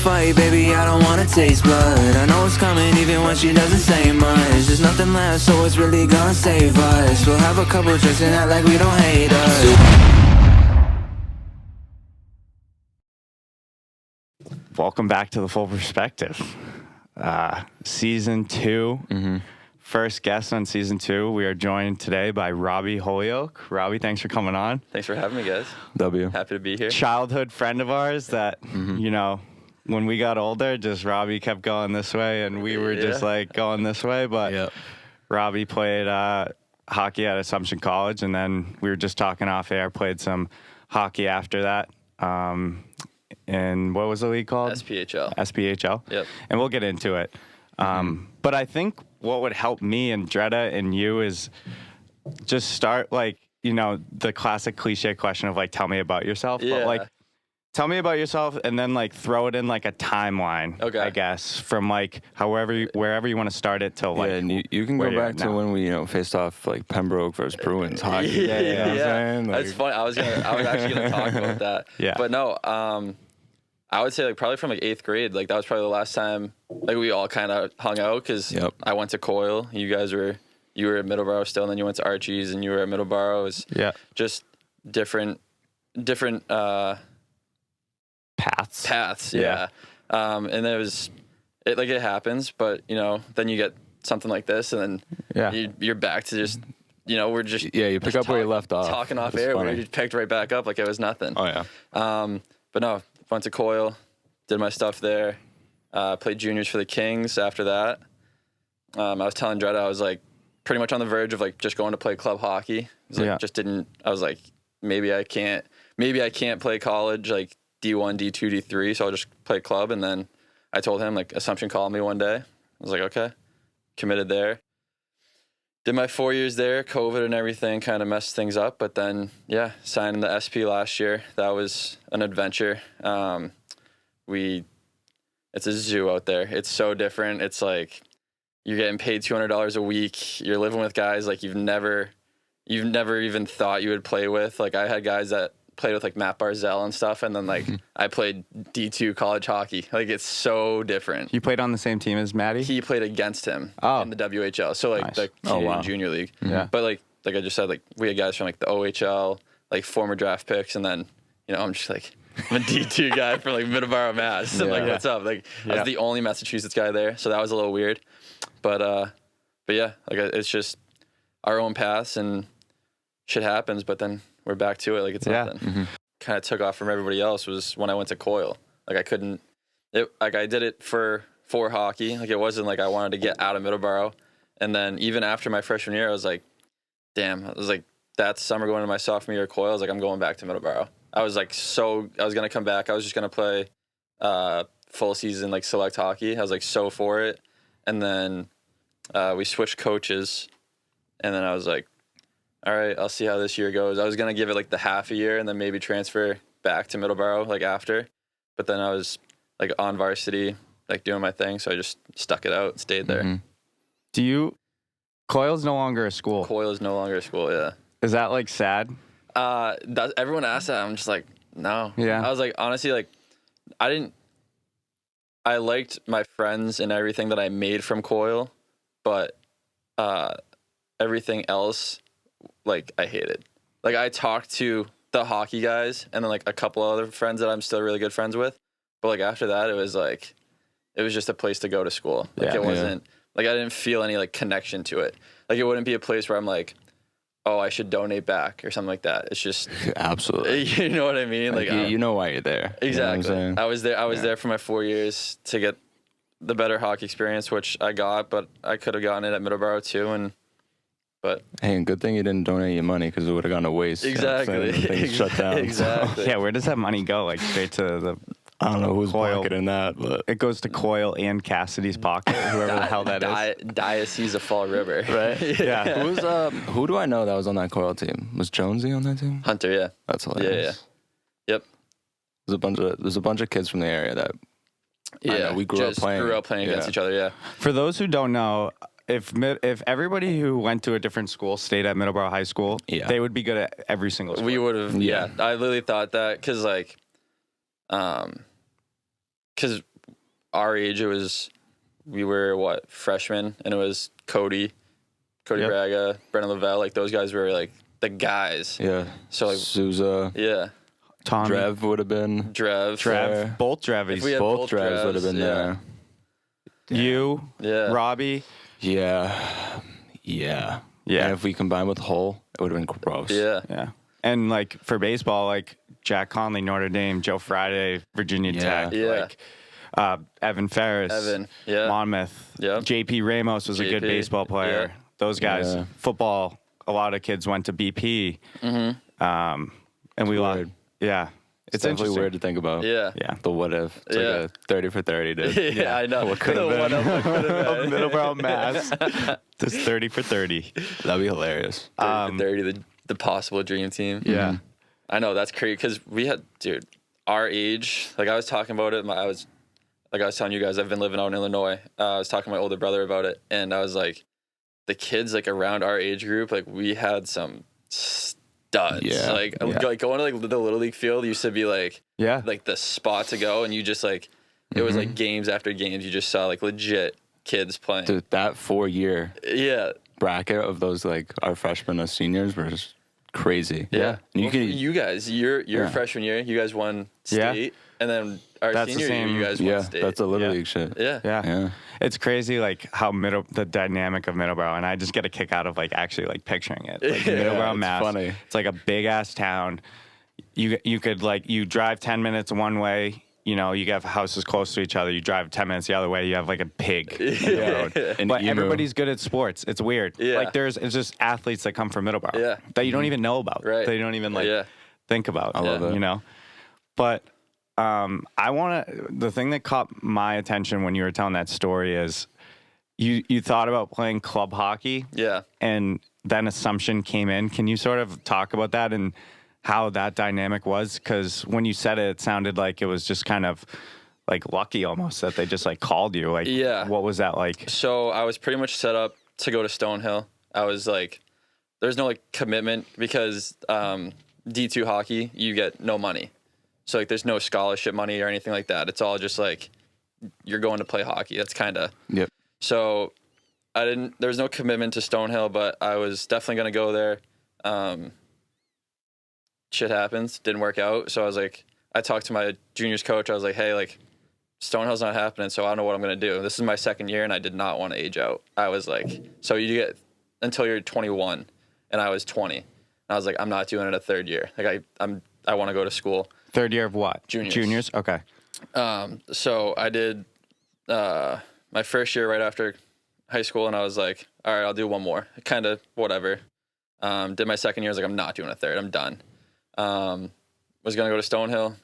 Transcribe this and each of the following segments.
fight, baby, I don't wanna taste blood. I know it's coming even when she doesn't say much. There's nothing left, so it's really gonna save us. We'll have a couple drinks and act like we don't hate us. Welcome back to The Full Perspective. Season 2. First guest on Season 2. We are joined today by Robbie Holyoke. Robbie, thanks for coming on. Thanks for having me, guys. W. Happy to be here. Childhood friend of ours that, you know, when we got older, just Robbie kept going this way and we were just like going this way. But Robbie played hockey at Assumption College, and then we were just talking off air, played some hockey after that. And what was the league called? SPHL. SPHL. Yep. And we'll get into it. But I think what would help me and Dretta and you is just start, like, you know, the classic cliche question of, like, tell me about yourself. Yeah. But, like, tell me about yourself and then, like, throw it in, like, a timeline, Okay. I guess, from, like, wherever you want to start it till, like, and you can go back to when we, faced off, like, Pembroke versus Bruins hockey. Yeah. You know what I'm saying? Like, That's funny. I was actually gonna talk about that. Yeah. But no, I would say, like, probably from, like, 8th grade. Like, that was probably the last time, like, we all kind of hung out, because I went to Coyle. You were at Middleborough still, and then you went to Archie's, and you were at Middleborough. It was just different paths. Yeah. And it happens, but, then you get something like this, and then you're back to just, we're just you pick up where you left off. Talking off air, we just picked right back up like it was nothing. Oh yeah. But no, went to Coyle, did my stuff there, played juniors for the Kings after that. I was telling Dretta, I was like pretty much on the verge of like just going to play club hockey. I was like, maybe I can't play college, like D1, D2, D3, so I'll just play club. And then I told him, like, Assumption called me one day. I was like, okay, committed there. Did my 4 years there. COVID and everything kind of messed things up. But then, signed in the SP last year. That was an adventure. It's a zoo out there. It's so different. It's like you're getting paid $200 a week. You're living with guys like you've never even thought you would play with. Like, I had guys that played with like Matt Barzell and stuff, and then like I played D2 college hockey. Like, it's so different. You played on the same team as Maddie? He played against him in the WHL. So like the Canadian Junior League. Yeah. But like I just said, like, we had guys from like the OHL, like former draft picks, and then I'm just like, I'm a D2 guy from like Middleborough, Mass. I'm like, what's up? Like, I was the only Massachusetts guy there, so that was a little weird. But yeah, like, it's just our own paths and shit happens, but then we're back to it like it's nothing. Kind of took off from everybody else was when I went to Coyle. Like, I did it for hockey. Like, it wasn't like I wanted to get out of Middleborough. And then even after my freshman year, I was like, damn. I was like, that summer going into my sophomore year at Coyle, I was like, I'm going back to Middleborough. I was like, I was going to come back. I was just going to play full season, like, select hockey. I was like, so for it. And then we switched coaches. And then I was like, all right, I'll see how this year goes. I was going to give it like the half a year and then maybe transfer back to Middleborough like after. But then I was like on varsity, like doing my thing. So I just stuck it out, stayed there. Coyle's no longer a school. Coyle is no longer a school, yeah. Is that like sad? Everyone asks that. I'm just like, no. Yeah. I was like, honestly, like, I liked my friends and everything that I made from Coyle, but everything else, like, I hated. Like, I talked to the hockey guys and then like a couple other friends that I'm still really good friends with, but like after that, it was just a place to go to school. Like, it wasn't like I didn't feel any like connection to it. Like, it wouldn't be a place where I'm like, oh, I should donate back or something like that. It's just absolutely. You know what I mean? Like, you know why you're there. Exactly. You know I was there for my 4 years to get the better hockey experience, which I got, but I could have gotten it at Middleborough too. But hey, and good thing you didn't donate your money because it would have gone to waste. Exactly. Things shut down. Exactly. Yeah, where does that money go? Like, straight to the... I don't know who's Coyle. pocketing that, but... It goes to Coyle and Cassidy's pocket, whoever the hell that is. Diocese of Fall River. Right? Yeah. Who do I know that was on that Coyle team? Was Jonesy on that team? Hunter, yeah. That's hilarious. Yeah. Yep. There's a bunch of kids from the area that I know we grew up playing against each other, yeah. For those who don't know, if everybody who went to a different school stayed at Middleborough High School, they would be good at every single sport. We would have, I literally thought that because our age, we were freshmen, and it was Cody Braga, Brennan Lavelle, like those guys were like the guys. Yeah. So like Souza. Yeah. Tommy. Drev would have been. Trev. Both Drevies. Both Drevs would have been there. You. Yeah. Robbie. Yeah. And if we combined with Hull, it would have been gross. Yeah. And like for baseball, like Jack Conley, Notre Dame, Joe Friday, Virginia Tech. Like Evan Ferris. Monmouth. JP Ramos was a good baseball player. Those guys. Football, a lot of kids went to BP. And we lost. Yeah. It's definitely weird to think about. Yeah. The what if. It's like a 30 for 30, dude. I know. What could have been. Middleborough, Mass. Just 30 for 30. That'd be hilarious. 30 for 30, the possible dream team. Yeah. I know, that's crazy, because we had, dude, our age, like I was talking about it, I was telling you guys, I've been living out in Illinois. I was talking to my older brother about it, and I was like, the kids like around our age group, like we had some studs. Like going to like the Little League field used to be like the spot to go, and you just like it was like games after games. You just saw like legit kids playing. Dude, that 4-year bracket of those like our freshmen and seniors was crazy. Yeah. And you guys, your freshman year, you guys won state, and then our senior year, you guys won state. That's a Little League shit. Yeah. It's crazy, like how the dynamic of Middleborough, and I just get a kick out of like actually like picturing it. Like Middleborough, Mass. Funny. It's like a big ass town. You could like you drive 10 minutes one way. You know, you have houses close to each other. You drive 10 minutes the other way. You have like a pig in the road. But everybody's good at sports. It's weird. Like it's just athletes that come from Middleborough that you don't even know about. Right. That you don't even like think about. I love it. You know, but. The thing that caught my attention when you were telling that story is you thought about playing club hockey. Yeah. And then Assumption came in. Can you sort of talk about that and how that dynamic was? Because when you said it, it sounded like it was just kind of like lucky almost that they just like called you. Like, what was that like? So I was pretty much set up to go to Stonehill. I was like, there's no like commitment because D2 hockey, you get no money. So, like, there's no scholarship money or anything like that. It's all just, like, you're going to play hockey. That's kind of... Yep. So, there was no commitment to Stonehill, but I was definitely going to go there. Shit happens. Didn't work out. So, I was like... I talked to my juniors coach. I was like, hey, like, Stonehill's not happening, so I don't know what I'm going to do. This is my second year, and I did not want to age out. I was like... So, you get until you're 21, and I was 20. And I was like, I'm not doing it a third year. Like, I want to go to school. Third year of what? Juniors. Okay. So I did my first year right after high school, and I was like, all right, I'll do one more. Kind of whatever. Did my second year. I was like, I'm not doing a third. I'm done. Was going to go to Stonehill.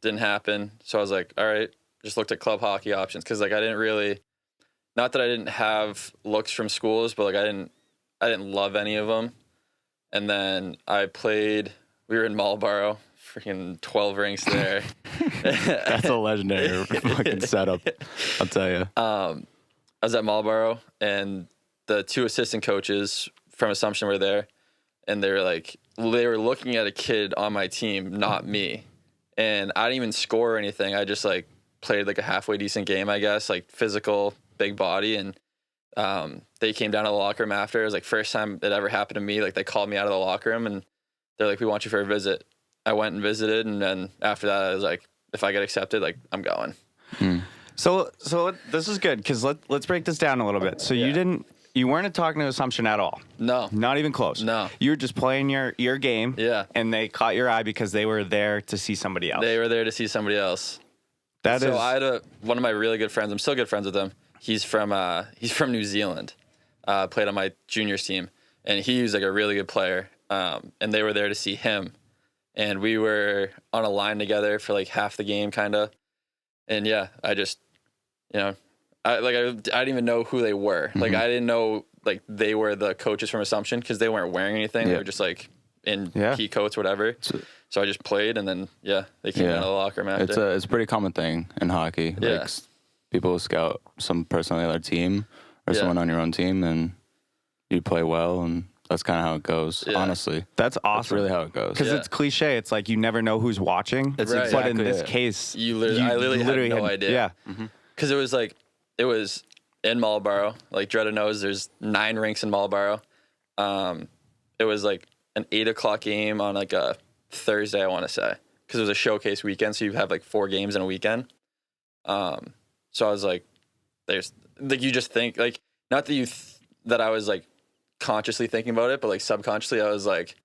Didn't happen. So I was like, all right, just looked at club hockey options. Because like I didn't really, not that I didn't have looks from schools, but like I didn't love any of them. And then we were in Marlboro. Freaking 12 rinks there. That's a legendary fucking setup, I'll tell you. I was at Marlboro, and the two assistant coaches from Assumption were there, and they were looking at a kid on my team, not me. And I didn't even score or anything. I just like played like a halfway decent game, I guess, like physical, big body. And they came down to the locker room after. It was like first time it ever happened to me. Like they called me out of the locker room, and they're like, we want you for a visit. I went and visited, and then after that, I was like, if I get accepted, like, I'm going. So this is good, because let's break this down a little bit. So you weren't talking to Assumption at all? No. Not even close? No. You were just playing your game? Yeah. And they caught your eye because they were there to see somebody else? They were there to see somebody else. I had one of my really good friends, I'm still good friends with him. He's from New Zealand, played on my juniors team, and he was like a really good player, and they were there to see him. And we were on a line together for like half the game, kind of. And yeah, I just, I didn't even know who they were. Like I didn't know like they were the coaches from Assumption because they weren't wearing anything. They were just like in key coats, whatever. So I just played, and then they came out of the locker room after. It's a pretty common thing in hockey. Yeah. Like people scout some person on the other team or someone on your own team, and you play well, and that's kind of how it goes, honestly. That's awesome. That's really how it goes. Because it's cliche. It's like you never know who's watching. That's Right. But in exactly this it. case, I literally had no idea. Yeah. because it was in Marlboro. Like Dretta knows, there's 9 rinks in Marlboro. It was like an 8:00 game on like a Thursday, I want to say, because it was a showcase weekend, so you have like 4 games in a weekend. So I was like, there's like, you just think like, not that that I was like consciously thinking about it, but like subconsciously I was like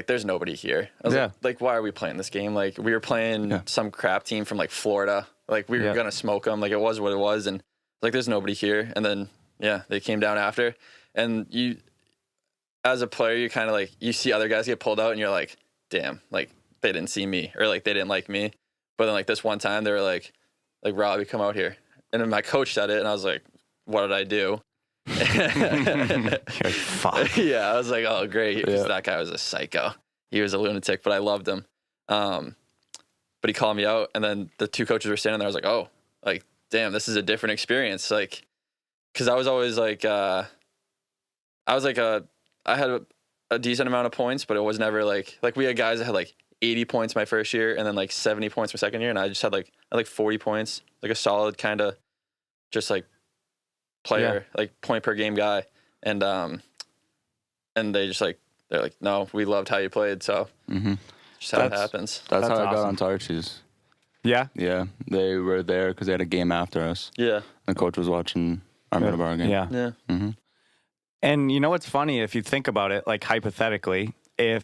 there's nobody here. I was like, why are we playing this game? Like we were playing some crap team from like Florida. Like we were gonna smoke them. Like it was what it was, and like there's nobody here. And then they came down after, and you, as a player, you kind of like, you see other guys get pulled out, and you're like, damn, like they didn't see me, or like they didn't like me. But then like this one time they were like Robbie, come out here, and then my coach said it, and I was like, what did I do? You're like, fuck. Yeah, I was like, oh great, because that guy was a psycho. He was a lunatic, but I loved him. But he called me out, and then the 2 coaches were standing there. I was like, oh, like damn, this is a different experience. Like, because I was always like, I had a decent amount of points, but it was never like we had guys that had like 80 points my first year, and then like 70 points my second year, and I just had like 40 points, like a solid kind of just like player, like point per game guy, and they just like, they're like, no, we loved how you played, so just how it happens. That's how I got awesome. onto Archie's. Yeah? Yeah, they were there because they had a game after us. Yeah. The coach was watching our Middleborough game. Yeah. Yeah. Mm-hmm. And you know what's funny, if you think about it, like hypothetically, if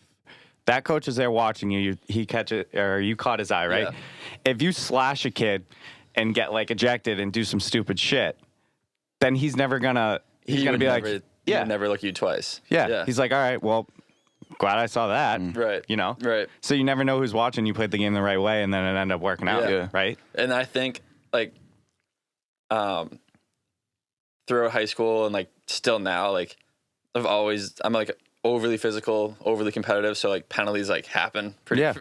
that coach is there watching you, he catch it, or you caught his eye, right? Yeah. If you slash a kid and get like ejected and do some stupid shit, then he's never gonna, he's gonna be like, he would never look at you twice. Yeah. He's like, all right, well, glad I saw that. Right. You know? Right. So you never know who's watching. You played the game the right way, and then it ended up working out. Yeah. Right? And I think like throughout high school and like still now, like I'm like overly physical, overly competitive, so like penalties like happen pretty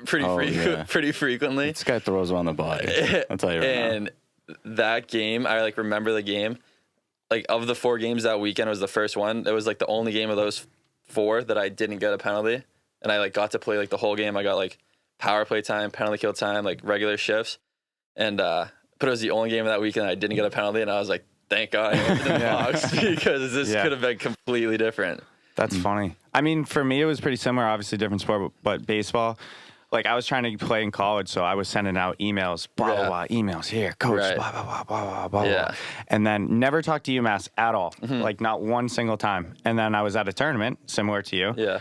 frequently. This guy throws on the body. I'll tell you right now. And that game, I like remember the game. Like of the 4 games that weekend, was the first one. It was like the only game of those 4 that I didn't get a penalty, and I like got to play like the whole game. I got like power play time, penalty kill time, like regular shifts, and but it was the only game of that weekend I didn't get a penalty, and I was like, thank God I went to the box, because this could have been completely different. That's funny. I mean, for me, it was pretty similar. Obviously, different sport, but baseball. Like, I was trying to play in college, so I was sending out emails, blah, blah, blah, emails here, coach, blah, blah, blah, blah, blah, blah, blah. And then never talked to UMass at all, like not one single time. And then I was at a tournament, similar to you. Yeah.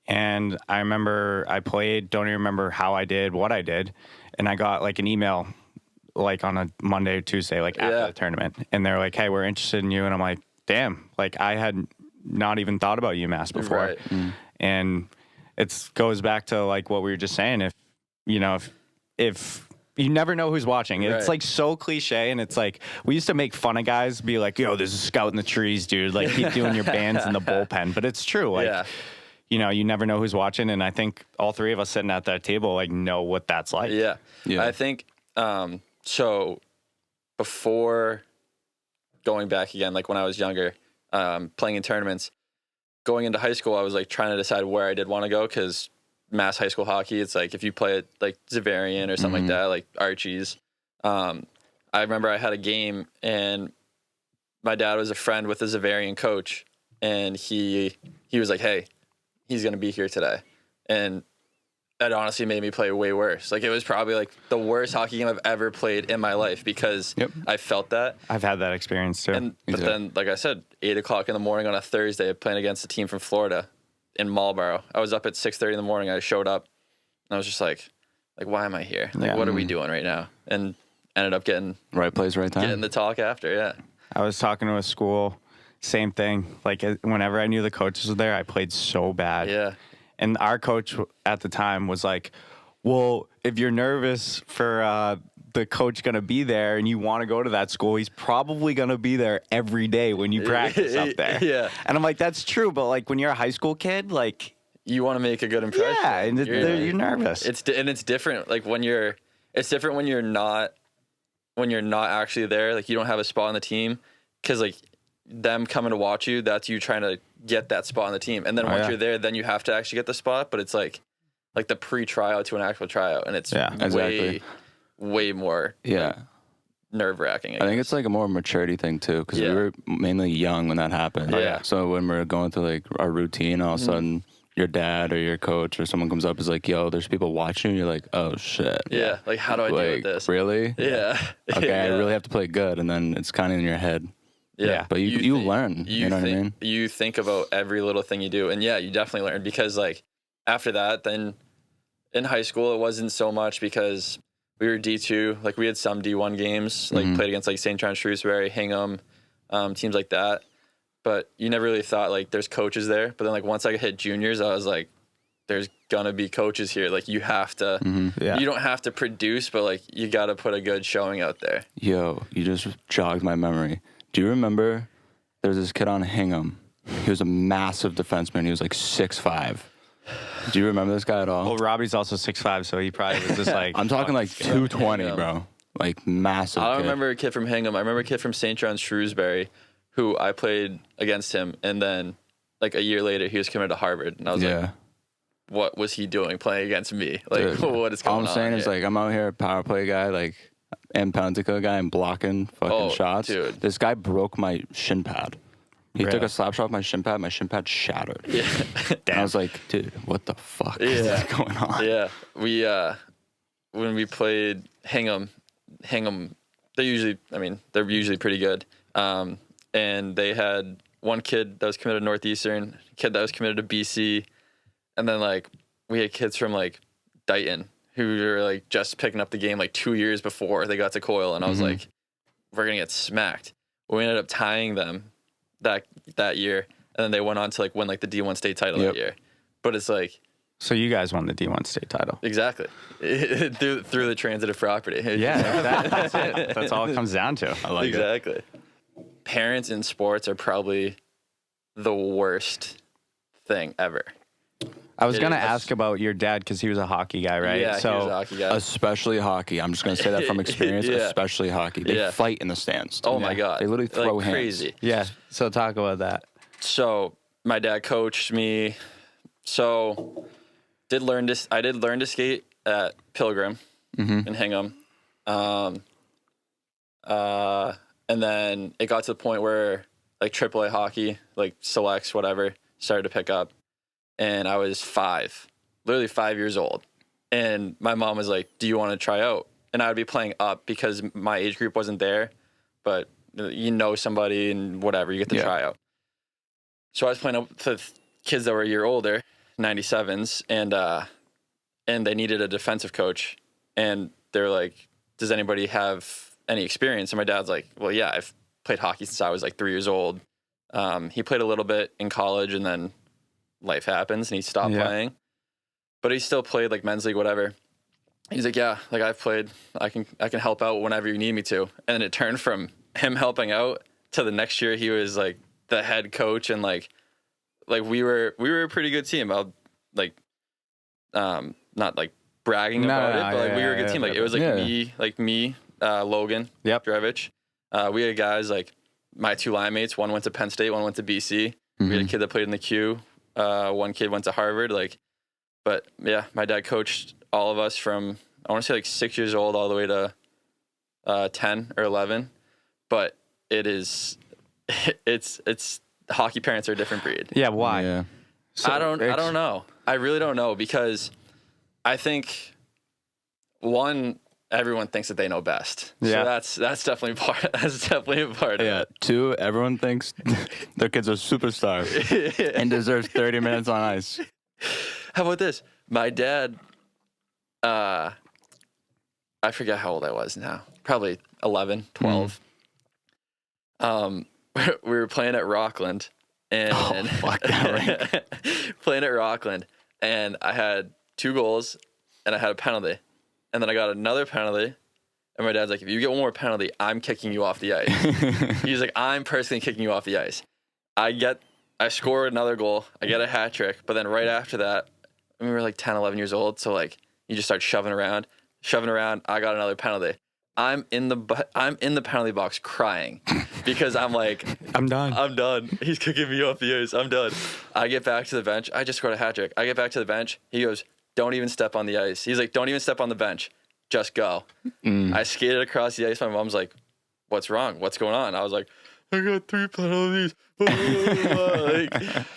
And I remember I played, don't even remember how I did, what I did. And I got like an email, like on a Monday or Tuesday, like after the tournament. And they're like, hey, we're interested in you. And I'm like, damn, like I had not even thought about UMass before. Right. And it goes back to like what we were just saying. If you never know who's watching, it's like so cliche. And it's like, we used to make fun of guys, be like, yo, there's a scout in the trees, dude. Like, keep doing your bands in the bullpen. But it's true. Like, you never know who's watching. And I think all 3 of us sitting at that table, like, know what that's like. Yeah. I think, so before going back again, like when I was younger, playing in tournaments, going into high school, I was like trying to decide where I did want to go, because Mass high school hockey, it's like if you play at like Zavarian or something like that, like Archie's. I remember I had a game, and my dad was a friend with the Zavarian coach, and he was like, hey, he's going to be here today. And that honestly made me play way worse. Like, it was probably like the worst hockey game I've ever played in my life, because I felt that. I've had that experience too. But then, like I said, 8:00 in the morning on a Thursday, playing against a team from Florida in Marlboro. I was up at 6:30 in the morning. I showed up, and I was just like, why am I here? Like, what are we doing right now? And ended up getting right place, right time. Getting the talk after, I was talking to a school, same thing. Like, whenever I knew the coaches were there, I played so bad. Yeah. And our coach at the time was like, well, if you're nervous for the coach going to be there and you want to go to that school, he's probably going to be there every day when you practice up there. Yeah. And I'm like, that's true. But like, when you're a high school kid, like, you want to make a good impression. Yeah. And you're nervous. It's different. Like it's different when you're not actually there. Like, you don't have a spot on the team, because like them coming to watch you, that's you trying to get that spot on the team. And then once you're there, then you have to actually get the spot. But it's like the pre-tryout to an actual tryout, and it's way more nerve-wracking. I think it's like a more maturity thing too, because we were mainly young when that happened. Yeah. So when we're going through like our routine, all of a sudden your dad or your coach or someone comes up is like, "Yo, there's people watching." You're like, "Oh shit." Yeah. Like, how do I deal with this? Really? Yeah. Okay, I really have to play good, and then it's kind of in your head. Yeah. But you learn. You know what I mean? You think about every little thing you do, and you definitely learn, because like after that, then in high school it wasn't so much because we were D2. Like we had some D1 games, like played against like St. John, Shrewsbury, Hingham, teams like that. But you never really thought like there's coaches there. But then like once I hit juniors, I was like, there's gonna be coaches here. Like you have to, you don't have to produce, but like you got to put a good showing out there. Yo, you just jogged my memory. Do you remember there was this kid on Hingham? He was a massive defenseman. He was like 6'5". Do you remember this guy at all? Well, Robbie's also 6'5", so he probably was just like... I'm talking like 220, bro. Like massive I don't kid. remember a kid from Hingham. I remember a kid from St. John's, Shrewsbury, who I played against him. And then like a year later, he was committed to Harvard. And I was like, what was he doing playing against me? Like, what is going on? All I'm saying is like, I'm out here, power play guy, like, and penalty kill guy, and blocking fucking shots. Dude. This guy broke my shin pad. He took a slap shot off my shin pad shattered. Yeah. And I was like, dude, what the fuck is going on? Yeah. We, when we played Hingham, they're usually pretty good. And they had one kid that was committed to Northeastern, a kid that was committed to BC. And then like, we had kids from like Dighton who were like just picking up the game like 2 years before they got to Coyle. And I was like, we're going to get smacked. We ended up tying them that year, and then they went on to like win like the D1 state title that year. But it's like, so you guys won the D1 state title. Exactly. through the transitive property. Yeah, that's it. That's all it comes down to. I like exactly. Parents in sports are probably the worst thing ever. I was going to ask about your dad because he was a hockey guy, right? Yeah, so, he was a hockey guy. Especially hockey. I'm just going to say that from experience, especially hockey. They fight in the stands. Oh, my God. They literally throw like hands. Crazy. Yeah, so talk about that. So my dad coached me. So I did learn to skate at Pilgrim in Hingham. And then it got to the point where like AAA hockey, like selects, whatever, started to pick up. And I was literally 5 years old. And my mom was like, do you want to try out? And I would be playing up because my age group wasn't there. But you know somebody and whatever, you get to try out. So I was playing up to kids that were a year older, 97s, and they needed a defensive coach. And they're like, does anybody have any experience? And my dad's like, well, yeah, I've played hockey since I was like 3 years old. He played a little bit in college, and then life happens and he stopped playing, but he still played like men's league, whatever. He's like, yeah, like I've played, I can help out whenever you need me to. And then it turned from him helping out to the next year he was like the head coach, and like we were a pretty good team. I'll like not like bragging about it, but like we were a good team. Like it was like me, Logan, Drevich. We had guys like my two line mates. One went to Penn State, one went to BC. We had a kid that played in the Q. One kid went to Harvard. Like, but yeah, my dad coached all of us from, I want to say like 6 years old all the way to 10 or 11. But it's hockey parents are a different breed. Yeah, why? Yeah. So I don't know. I really don't know, because I think everyone thinks that they know best. Yeah. So that's definitely a part of it. 2, everyone thinks their kid's a superstar and deserves 30 minutes on ice. How about this? My dad, I forget how old I was now. Probably 11, 12. We were playing at Rockland, and playing at Rockland, and I had 2 goals, and I had a penalty. And then I got another penalty, and my dad's like, if you get one more penalty, I'm kicking you off the ice. He's like, I'm personally kicking you off the ice. I score another goal. I get a hat trick. But then right after that, we were like 10, 11 years old. So like, you just start shoving around. I got another penalty. I'm in the penalty box crying because I'm like, I'm done. He's kicking me off the ice. I'm done. I get back to the bench. I just scored a hat trick. I get back to the bench. He goes, don't even step on the ice. He's like, don't even step on the bench. Just go. I skated across the ice. My mom's like, what's wrong? What's going on? I was like, I got 3 penalties. But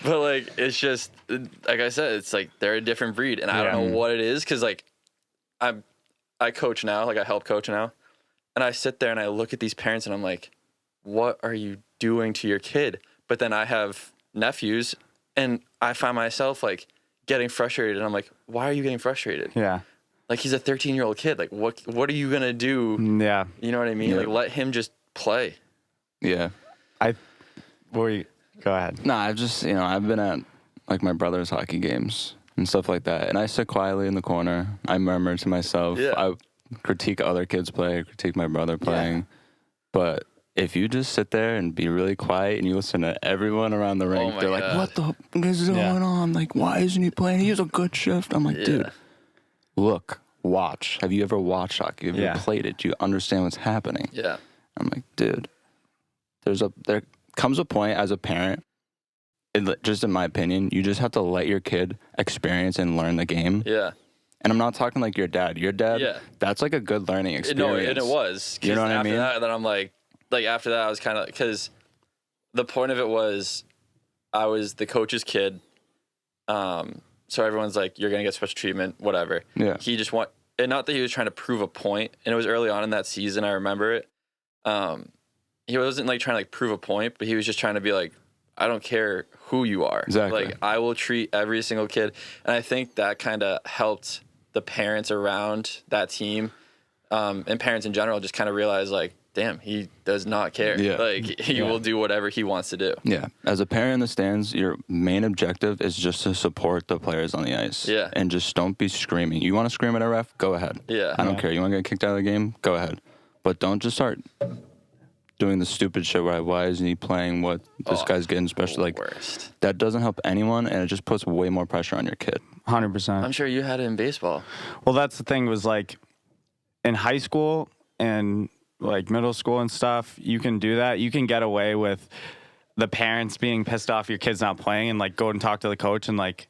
like, it's just, like I said, it's like they're a different breed. And I don't know what it is. Cause like I coach now, like I help coach now. And I sit there and I look at these parents and I'm like, what are you doing to your kid? But then I have nephews and I find myself like getting frustrated. And I'm like, why are you getting frustrated? Yeah. Like he's a 13-year-old kid. Like what are you going to do? Yeah. You know what I mean? Like let him just play. Yeah. Go ahead. Nah, I've just, I've been at like my brother's hockey games and stuff like that. And I sit quietly in the corner. I murmur to myself. Yeah. I critique other kids play, critique my brother playing. Yeah. But if you just sit there and be really quiet and you listen to everyone around the rink, they're like, what the fuck is going on? Like, why isn't he playing? He has a good shift. I'm like, dude, look, watch. Have you ever watched hockey? Have you ever played it? Do you understand what's happening? Yeah. I'm like, dude, there comes a point as a parent, just in my opinion, you just have to let your kid experience and learn the game. Yeah. And I'm not talking like your dad. Your dad, that's like a good learning experience. No, and it was. You know what I mean? After that, then I'm like after that, I was kind of, because the point of it was I was the coach's kid. So everyone's like, you're going to get special treatment, whatever. Yeah. He just and not that he was trying to prove a point, and it was early on in that season, I remember it. He wasn't like trying to like prove a point, but he was just trying to be like, I don't care who you are. Exactly. Like I will treat every single kid. And I think that kind of helped the parents around that team, and parents in general just kind of realize like, damn, he does not care. Yeah. Like he will do whatever he wants to do. Yeah. As a parent in the stands, your main objective is just to support the players on the ice. Yeah. And just don't be screaming. You want to scream at a ref? Go ahead. Yeah. I don't care. You want to get kicked out of the game? Go ahead. But don't just start doing the stupid shit why isn't he playing what this guy's getting, especially like worst. That doesn't help anyone, and it just puts way more pressure on your kid. 100%. I'm sure you had it in baseball. Well, that's the thing was like in high school and like middle school and stuff, you can do that. You can get away with the parents being pissed off your kid's not playing and like go and talk to the coach and like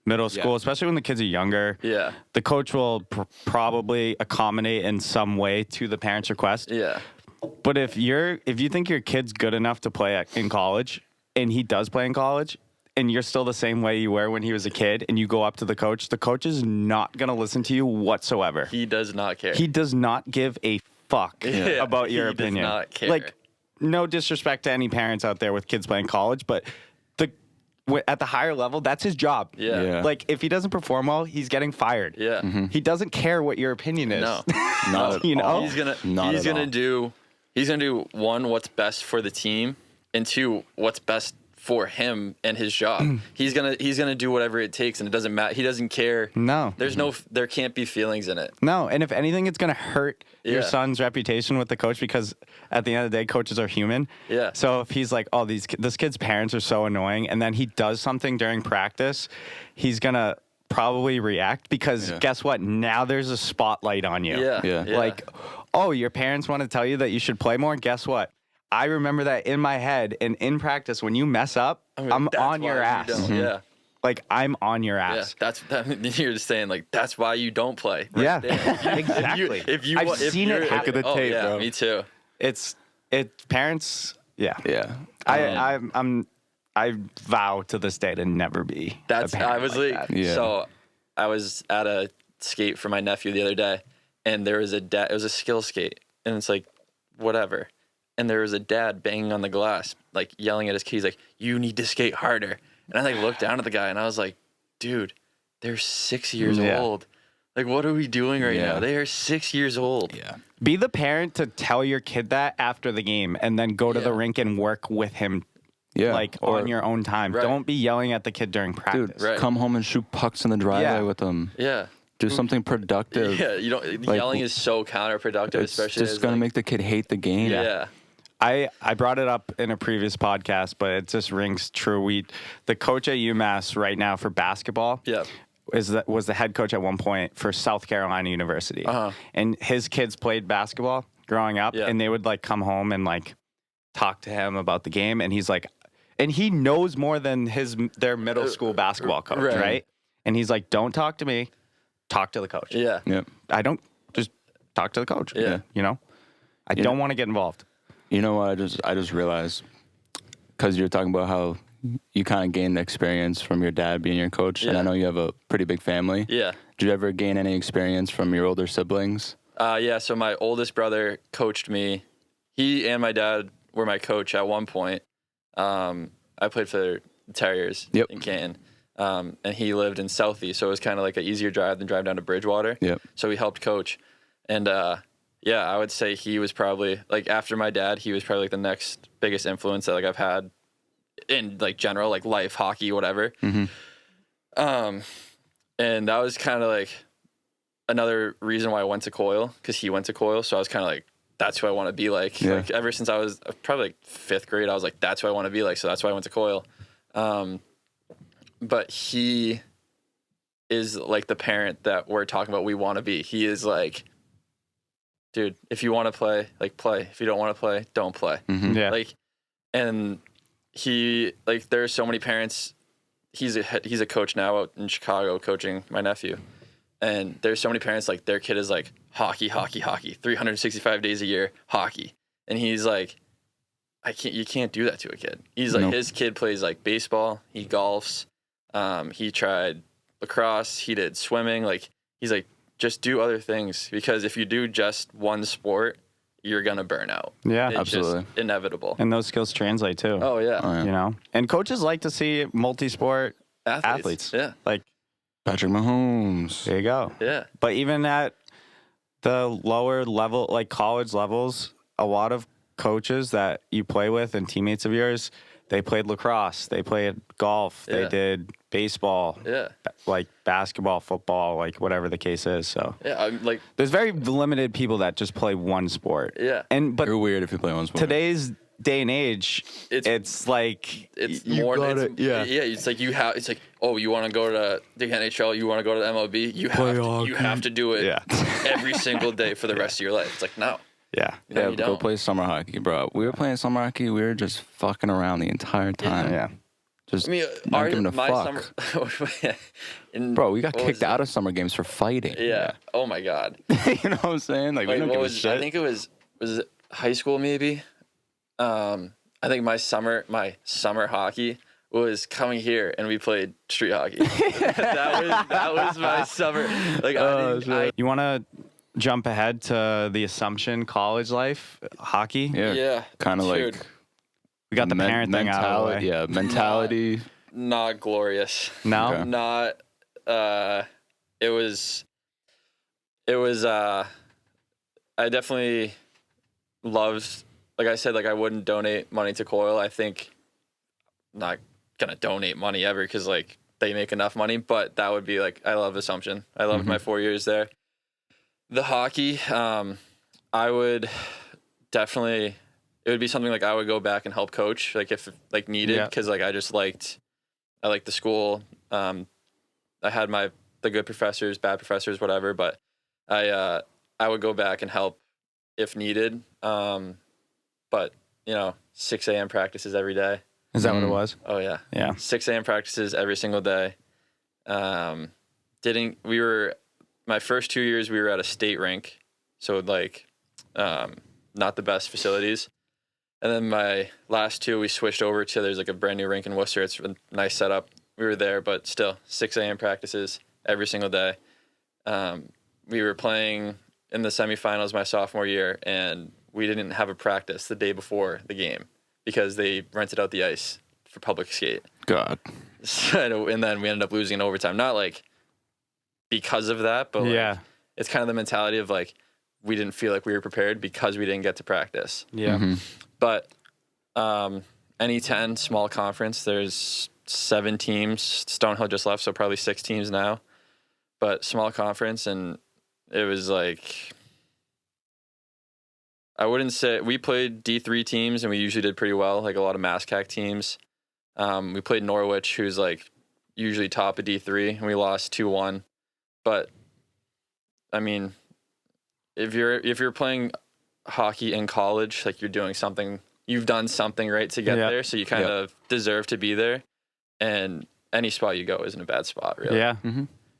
middle school, especially when the kids are younger. Yeah. The coach will probably accommodate in some way to the parent's request. Yeah. But if you think your kid's good enough to play in college and he does play in college and you're still the same way you were when he was a kid and you go up to the coach is not going to listen to you whatsoever. He does not care. He does not give a fuck about your opinion. He does not care. Like, no disrespect to any parents out there with kids playing college, but at the higher level, that's his job. Yeah. Like, if he doesn't perform well, he's getting fired. Yeah. Mm-hmm. He doesn't care what your opinion is. No. Not you know? all. He's gonna do one, what's best for the team, and two, what's best for him and his job. He's gonna do whatever it takes, and it doesn't matter. He doesn't care. No. There can't be feelings in it. No, and if anything, it's going to hurt your son's reputation with the coach because at the end of the day, coaches are human. Yeah. So if he's like, oh, this kid's parents are so annoying, and then he does something during practice, he's going to probably react because guess what? Now there's a spotlight on you. Yeah. Like, oh, your parents want to tell you that you should play more? Guess what? I remember that in my head, and in practice, when you mess up, I'm on your ass. Yeah. Like, I'm on your ass. Yeah, you're just saying, like, that's why you don't play. Right Yeah, there. exactly. I've seen it happen. Look at the tape, bro. Me too. Parents, Yeah. I vow to this day to never be. I was like, Yeah. so I was at a skate for my nephew the other day, and there was it was a skill skate, and it's like, whatever. And there was a dad banging on the glass, like yelling at his kid. He's like, you need to skate harder. And I like looked down at the guy and I was like, dude, they're 6 years old. Like, what are we doing right now? They are 6 years old. Yeah. Be the parent to tell your kid that after the game and then go to the rink and work with him. Yeah. Like on your own time. Right. Don't be yelling at the kid during practice. Right. Come home and shoot pucks in the driveway with them. Yeah. Do something productive. Yeah, yelling is so counterproductive, It's especially just going to make the kid hate the game. Yeah. I brought it up in a previous podcast, but it just rings true. The coach at UMass right now for basketball was the head coach at one point for South Carolina University. And his kids played basketball growing up, and they would like come home and like talk to him about the game. And he's like, and he knows more than their middle school basketball coach, right? And he's like, don't talk to me, talk to the coach. Yeah. Yep. I don't just talk to the coach. Yeah. You know, I don't want to get involved. You know what? I just realized, because you're talking about how you kind of gained the experience from your dad being your coach, and I know you have a pretty big family. Yeah. Did you ever gain any experience from your older siblings? Yeah. So my oldest brother coached me. He and my dad were my coach at one point. I played for the Terriers in Canton. And he lived in Southie, so it was kind of like an easier drive than drive down to Bridgewater. Yep. So he helped coach. And yeah, I would say he was probably, like, after my dad, he was probably like the next biggest influence that like I've had in like general, like life, hockey, whatever. Mm-hmm. And that was kind of like another reason why I went to Coyle, because he went to Coyle. So I was kind of like, that's who I want to be like. Yeah. Like ever since I was probably like 5th grade, I was like, that's who I want to be like. So that's why I went to Coyle. But he is like the parent that we're talking about we want to be. He is like, dude, if you want to play, like play. If you don't want to play, don't play. Mm-hmm. Yeah. Like, and he, like, there are so many parents. He's a coach now out in Chicago coaching my nephew. And there's so many parents, like, their kid is like, hockey, 365 days a year, hockey. And he's like, you can't do that to a kid. He's like, his kid plays like baseball, he golfs, he tried lacrosse, he did swimming. Like, he's like, just do other things, because if you do just one sport, you're gonna burn out. Yeah, it's absolutely. just inevitable. And those skills translate too. Oh yeah. You know, and coaches like to see multi-sport athletes. Yeah. Like Patrick Mahomes. there you go. Yeah. But even at the lower level, like college levels, a lot of coaches that you play with and teammates of yours, they played lacrosse, they played golf, they did baseball, like basketball, football, like whatever the case is. So yeah, I'm like, there's very limited people that just play one sport. Yeah. But You're weird if you play one sport. Today's day and age, it's like it's you more gotta, yeah. It's like it's like, oh, you want to go to the NHL, you want to go to the MLB, you have to do it every single day for the rest of your life. It's like, no. Yeah. No, you Go don't. play summer hockey, bro. We were playing summer hockey. We were just fucking around the entire time. Yeah. Just I mean, not giving a my fuck. summer, Bro, we got kicked out of summer games for fighting. Yeah. Oh my god. You know what I'm saying? Like we don't give a shit. I think it was it high school maybe. I think my summer hockey was coming here and we played street hockey. that was my summer. Like you want to jump ahead to the Assumption college life hockey? Yeah. Kind of like we got the parent thing out of the way. Yeah, mentality. Not glorious. No. Okay. Not. It was. I definitely loved. Like I said, like I wouldn't donate money to Coyle. I think I'm not gonna donate money ever, because like they make enough money. But that would be like, I love Assumption. I loved my 4 years there. The hockey, I would definitely. It would be something like I would go back and help coach, like if like needed, because like I liked the school. I had the good professors, bad professors, whatever. But I would go back and help if needed. But 6 a.m. practices every day. Is that what it was? Oh yeah. Yeah. 6 a.m. practices every single day. My first 2 years we were at a state rink, so like not the best facilities. And then my last 2 we switched over to, there's like a brand new rink in Worcester. It's a nice setup. We were there, but still 6 a.m. practices every single day. We were playing in the semifinals my sophomore year, and we didn't have a practice the day before the game because they rented out the ice for public skate. God. And then we ended up losing in overtime. Not like because of that, but like, it's kind of the mentality of like, we didn't feel like we were prepared because we didn't get to practice. Yeah. Mm-hmm. But NE10, small conference, there's 7 teams. Stonehill just left, so probably 6 teams now. But small conference, and it was like, I wouldn't say, we played D3 teams, and we usually did pretty well, like a lot of MassCAC teams. We played Norwich, who's like usually top of D3, and we lost 2-1. But I mean, if you're playing hockey in college, like you've done something right to get there, so you kind of deserve to be there. And any spot you go isn't a bad spot, really. Yeah.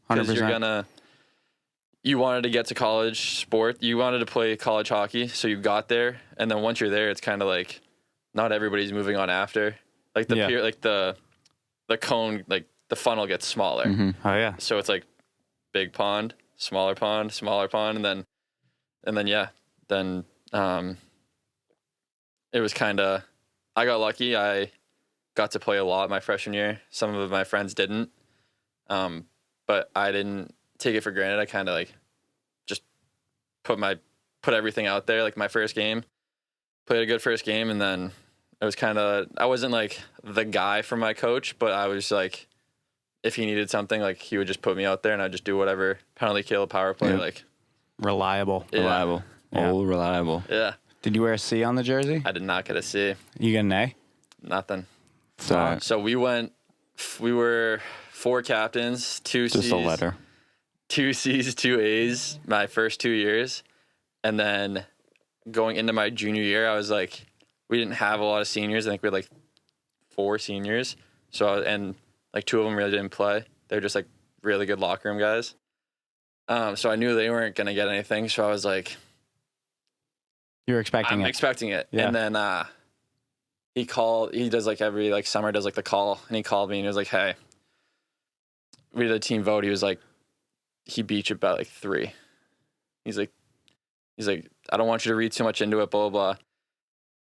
'Cause 100%. you wanted to get to college sport. You wanted to play college hockey, so you got there. And then once you're there, it's kind of like not everybody's moving on after. Like the cone, like the funnel gets smaller. Mm-hmm. Oh yeah. So it's like big pond, smaller pond, and then it was kind of, I got lucky. I got to play a lot my freshman year. Some of my friends didn't. But I didn't take it for granted. I kind of like just put everything out there. Like my first game, played a good first game, and then it was kind of, I wasn't like the guy for my coach, but I was like, if he needed something, like he would just put me out there and I'd just do whatever, penalty kill, power play, like reliable. Yeah. Reliable. Yeah. Oh, reliable. Yeah. Did you wear a C on the jersey? I did not get a C. You get an A? Nothing. So, So we were 4 captains, 2 C's. just a letter. 2 C's, 2 A's my first 2 years. And then going into my junior year, I was like, we didn't have a lot of seniors. I think we had like 4 seniors. And like 2 of them really didn't play. They were just like really good locker room guys. So I knew they weren't going to get anything. So I was like, You were expecting I'm it. expecting it. Yeah. And then he does like every like summer does like the call, and he called me and he was like, hey, we did a team vote. He was like, he beat you about like 3. He's like, I don't want you to read too much into it, blah, blah, blah.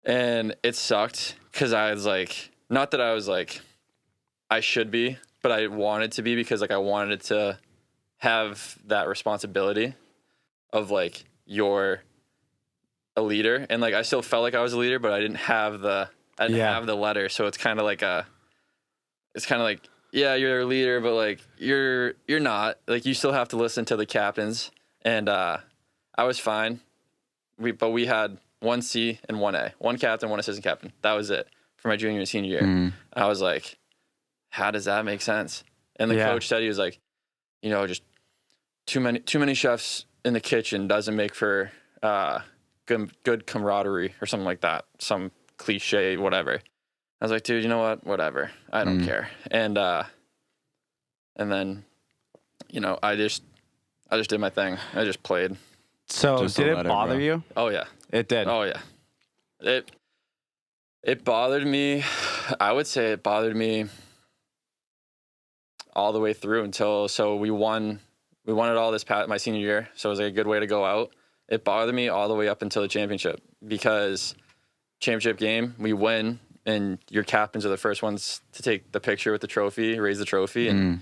And it sucked because I was like, not that I was like, I should be, but I wanted to be, because like I wanted to have that responsibility of like, you're a leader. And like, I still felt like I was a leader, but I didn't have the letter. So it's kind of like yeah, you're a leader, but like you're not. Like you still have to listen to the captains. And I was fine. We had 1 C and 1 A, 1 captain, 1 assistant captain. That was it for my junior and senior year. Mm. I was like, how does that make sense? And the coach said, he was like, just too many chefs in the kitchen doesn't make for good camaraderie or something like that. Some cliche, whatever. I was like, dude, you know what? Whatever. I don't care. And then, I just did my thing. I just played. So Just did a it letter, bother bro. you? Oh yeah. It did. Oh yeah. It bothered me. I would say it bothered me all the way through so we won it all this my senior year. So it was like a good way to go out. It bothered me all the way up until the championship, because championship game, we win, and your captains are the first ones to take the picture with the trophy, raise the trophy. And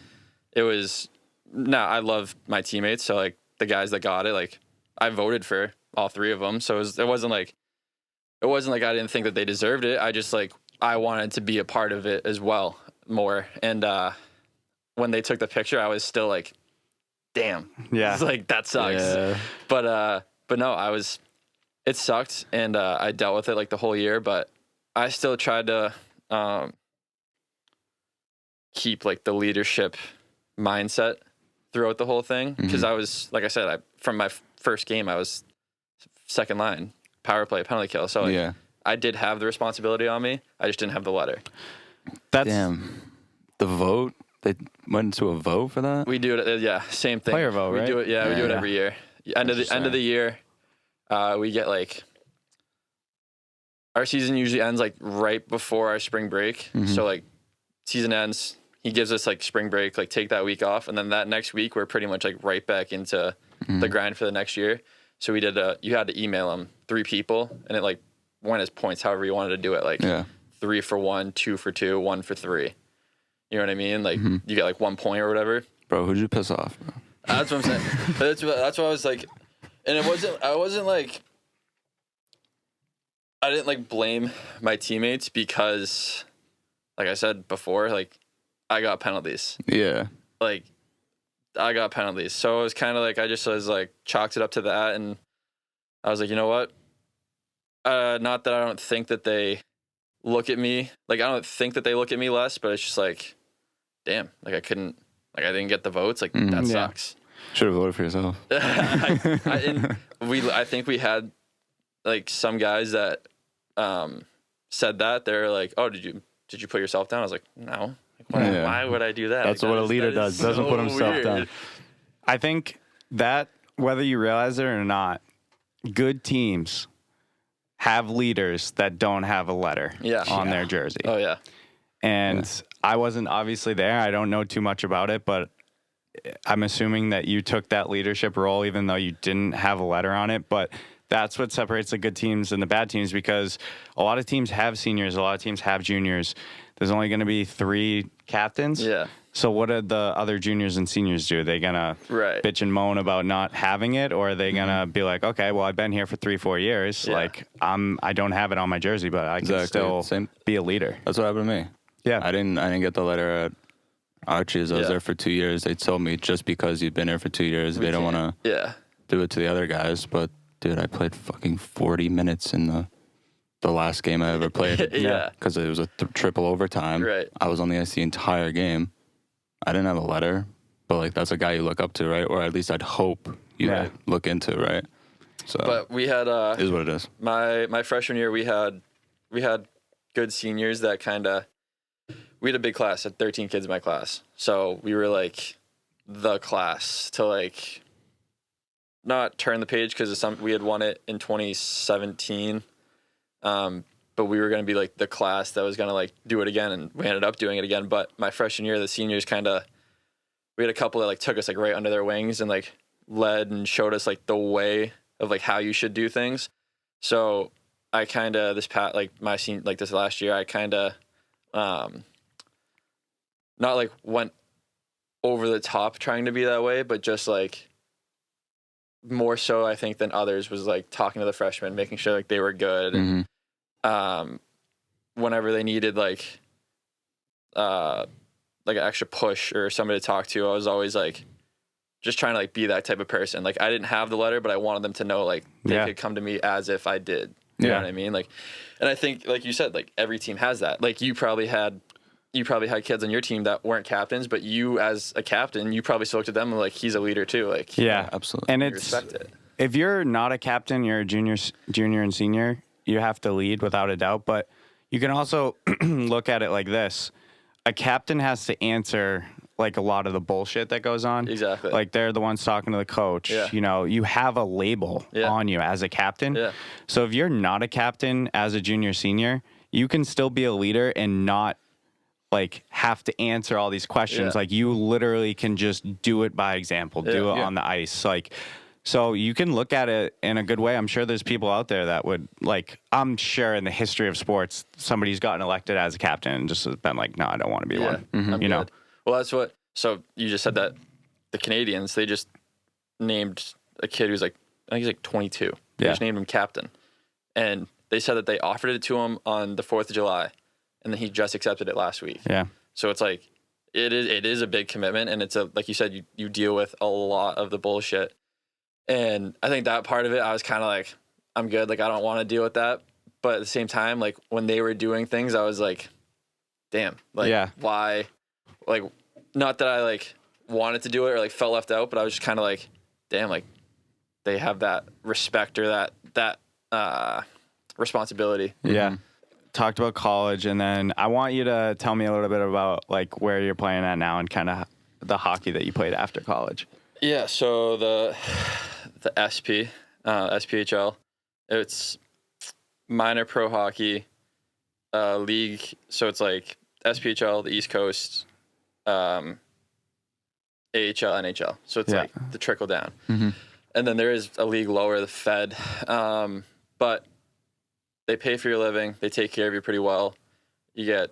it was, I love my teammates. So like the guys that got it, like I voted for all 3 of them. So it wasn't like I didn't think that they deserved it. I just like, I wanted to be a part of it as well more. And when they took the picture, I was still like, damn. Yeah. It's like, that sucks. Yeah. But no, it sucked, and I dealt with it like the whole year, but I still tried to keep like the leadership mindset throughout the whole thing, because I was, like I said, from my first game, I was second line, power play, penalty kill. So like, I did have the responsibility on me. I just didn't have the letter. Damn. The vote? They went to a vote for that? We do it, same thing. Player vote, right? We do it, we do it every year. End of the year, we get like, our season usually ends like right before our spring break. So like, season ends, he gives us like spring break, like take that week off, and then that next week we're pretty much like right back into the grind for the next year. So we did you had to email them 3 people, and it like went as points, however you wanted to do it, like 3 for 1, 2 for 2, 1 for 3. You know what I mean? Like you get like 1 point or whatever. Bro, who'd you piss off, bro? That's what I'm saying. That's what I was like, and I wasn't like, I didn't like blame my teammates, because like I said before, like I got penalties. Yeah. Like I got penalties. So it was kind of like, I just was like chalked it up to that. And I was like, you know what? Not that I don't think that they look at me, like I don't think that they look at me less, but it's just like, damn, like I didn't get the votes. Like that sucks. Should have voted for yourself. I think we had like some guys that said that. They're like, oh, did you put yourself down? I was like, no. Why would I do that? That's like, what a leader does. Doesn't put himself down. I think that whether you realize it or not, good teams have leaders that don't have a letter on their jersey. Oh, yeah. And I wasn't obviously there. I don't know too much about it, but I'm assuming that you took that leadership role even though you didn't have a letter on it. But that's what separates the good teams and the bad teams, because a lot of teams have seniors, a lot of teams have juniors. There's only going to be 3 captains. Yeah. So what do the other juniors and seniors do? Are they going to bitch and moan about not having it? Or are they going to be like, okay, well, I've been here for 3-4 years. Yeah. Like, I don't have it on my jersey, but I can still be a leader. That's what happened to me. Yeah. I didn't get the letter at Archie's. I was there for 2 years. They told me just because you've been there for 2 years, they don't want to do it to the other guys. But, dude, I played fucking 40 minutes in the last game I ever played. Because it was a triple overtime. Right. I was on the ice the entire game. I didn't have a letter, but, like, that's a guy you look up to, right? Or at least I'd hope you look into, right? So, but we had is what it is. My freshman year, we had good seniors that kind of, we had a big class, had 13 kids in my class. So we were like the class to like not turn the page because we had won it in 2017. But we were going to be like the class that was going to like do it again, and we ended up doing it again. But my freshman year, the seniors we had a couple that like took us like right under their wings and like led and showed us like the way of like how you should do things. So I kind of this last year, I kind of not like went over the top trying to be that way, but just like more so I think than others was like talking to the freshmen, making sure like they were good. And whenever they needed like an extra push or somebody to talk to, I was always like just trying to like be that type of person. Like I didn't have the letter, but I wanted them to know like they could come to me as if I did. You know what I mean? Like, and I think like you said, like every team has that. Like you probably had kids on your team that weren't captains, but you as a captain, you probably still looked at them and like he's a leader too. Like absolutely. And respect it. If you're not a captain, you're a junior and senior, you have to lead without a doubt. But you can also look at it like this: a captain has to answer like a lot of the bullshit that goes on. Exactly. Like they're the ones talking to the coach. Yeah. You know, you have a label on you as a captain. Yeah. So if you're not a captain as a junior senior, you can still be a leader and not like have to answer all these questions. Like you literally can just do it by example, do it on the ice. Like, so you can look at it in a good way. I'm sure there's people out there that would like, I'm sure in the history of sports, somebody's gotten elected as a captain and just has been like, no, I don't want to be one. You know? Well, that's what, so you just said that the Canadians, they just named a kid who's like, I think he's like 22. They just named him captain. And they said that they offered it to him on the 4th of July. And then he just accepted it last week. Yeah. So it's like, it is a big commitment. And it's like you said, you deal with a lot of the bullshit. And I think that part of it, I was kind of like, I'm good. Like, I don't want to deal with that. But at the same time, like when they were doing things, I was like, damn, like why, like, not that I like wanted to do it or like felt left out, but I was just kind of like, damn, like they have that respect or that responsibility. Yeah. Talked about college, and then I want you to tell me a little bit about like where you're playing at now and kind of the hockey that you played after college. Yeah, so the SPHL, it's minor pro hockey league. So it's like SPHL, the East Coast, AHL, NHL. So it's like the trickle down. And then there is a league lower, the Fed, but they pay for your living. They take care of you pretty well. You get,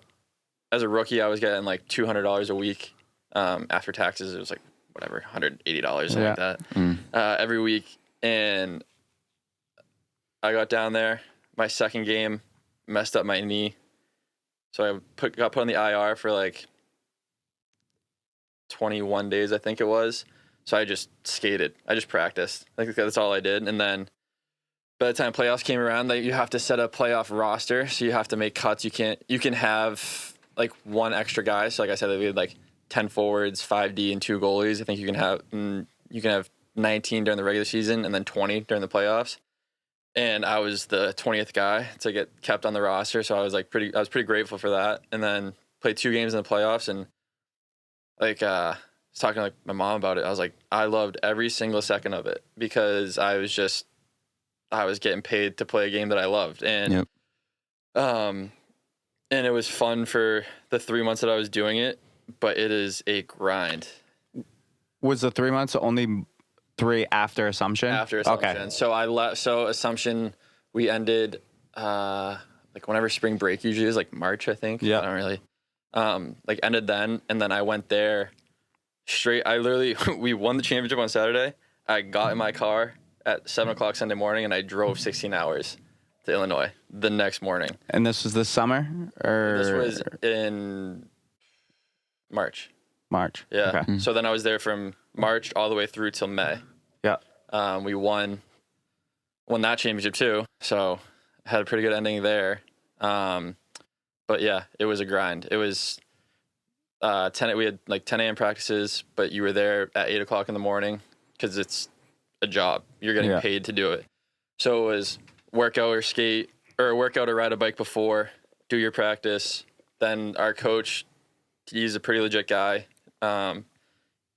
as a rookie, I was getting like $200 a week. After taxes, it was like whatever, $180, something like that, every week. And I got down there. My second game messed up my knee, so I got put on the IR for like 21 days, I think it was. So I just skated. I just practiced. I think that's all I did. And then by the time playoffs came around, you have to set a playoff roster, so you have to make cuts. You can have like one extra guy. So like I said, we had like 10 forwards, 5D, and 2 goalies. I think you can have 19 during the regular season and then 20 during the playoffs. And I was the 20th guy to get kept on the roster, so I was pretty grateful for that. And then played 2 games in the playoffs, and like talking to like my mom about it. I was like, I loved every single second of it because I was getting paid to play a game that I loved. And, and it was fun for the 3 months that I was doing it, but it is a grind. Was the 3 months only 3 after Assumption? After Assumption. Okay. So Assumption, we ended, like whenever spring break usually is, like March, I think. Yeah. I don't really, like ended then. And then I went there straight. We won the championship on Saturday. I got in my car at 7:00 Sunday morning and I drove 16 hours to Illinois the next morning. And this was this summer? Or this was in March. March. Yeah. Okay. So then I was there from March all the way through till May. Yeah. We won that championship too. So had a pretty good ending there. But yeah, it was a grind. It was we had like 10 a.m. practices, but you were there at 8:00 in the morning because it's a job. You're getting paid to do it. So it was workout or skate, or workout or ride a bike before, do your practice. Then our coach, he's a pretty legit guy.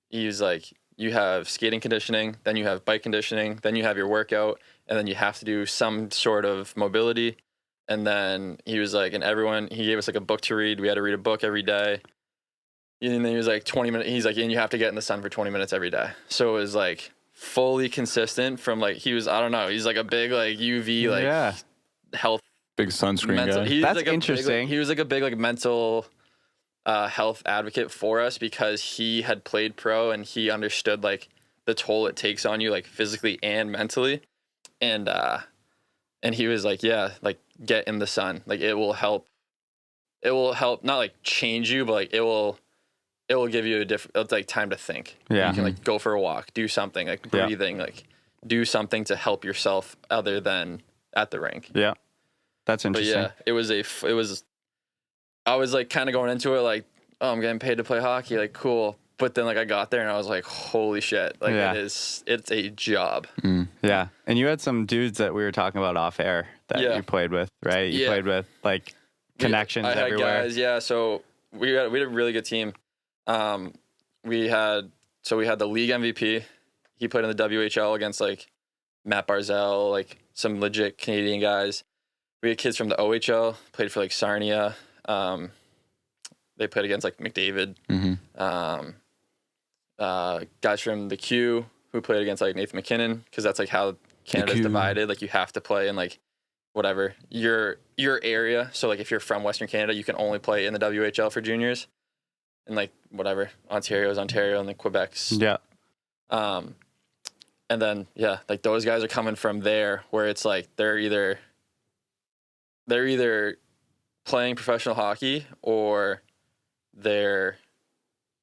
He's like, you have skating conditioning, then you have bike conditioning, then you have your workout, and then you have to do some sort of mobility. And then he was like, he gave us like a book to read. We had to read a book every day. And then he was like 20 minutes. He's like, and you have to get in the sun for 20 minutes every day. So it was like fully consistent from like, he's like a big like UV, like health. Big sunscreen guy. That's like interesting. He was like a big like mental health advocate for us because he had played pro and he understood like the toll it takes on you, like physically and mentally. And he was like, yeah, like get in the sun. Like it will help, not like change you, but like it will give you a different, like time to think. Yeah. You can like go for a walk, do something like breathing, like do something to help yourself other than at the rink. Yeah. That's interesting. But yeah, I was like kind of going into it like, oh, I'm getting paid to play hockey. Like, cool. But then like I got there and I was like, holy shit. Like it's a job. Yeah. And you had some dudes that we were talking about off air that you played with, right? You played with like connections everywhere. Guys, yeah. So we had a really good team. We had the league MVP. He played in the WHL against like Matt Barzell, like some legit Canadian guys. We had kids from the OHL, played for like Sarnia. They played against like McDavid. Guys from the Q who played against like Nathan McKinnon, because that's like how Canada's divided. Like you have to play in like whatever your area. So like if you're from Western Canada, you can only play in the WHL for juniors. And like whatever, Ontario's Ontario and the Quebec's. Yeah. And then like those guys are coming from there where it's like they're either playing professional hockey or they're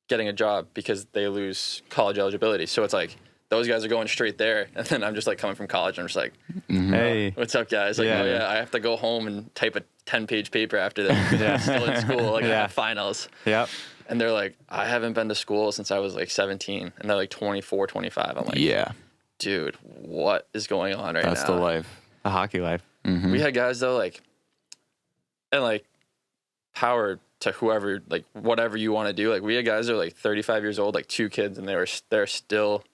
getting a job because they lose college eligibility. So it's like those guys are going straight there, and then I'm just like coming from college. And I'm just like, hey, what's up, guys? Like, I have to go home and type a 10-page paper after this. I'm still in school, like I have finals. Yep. And they're like, I haven't been to school since I was like 17, and they're like 24, 25. I'm like, dude, what is going on right now? That's the life, the hockey life. We had guys though, like, and like power to whoever, like whatever you want to do. Like we had guys that are like 35 years old, like 2 kids, and they're still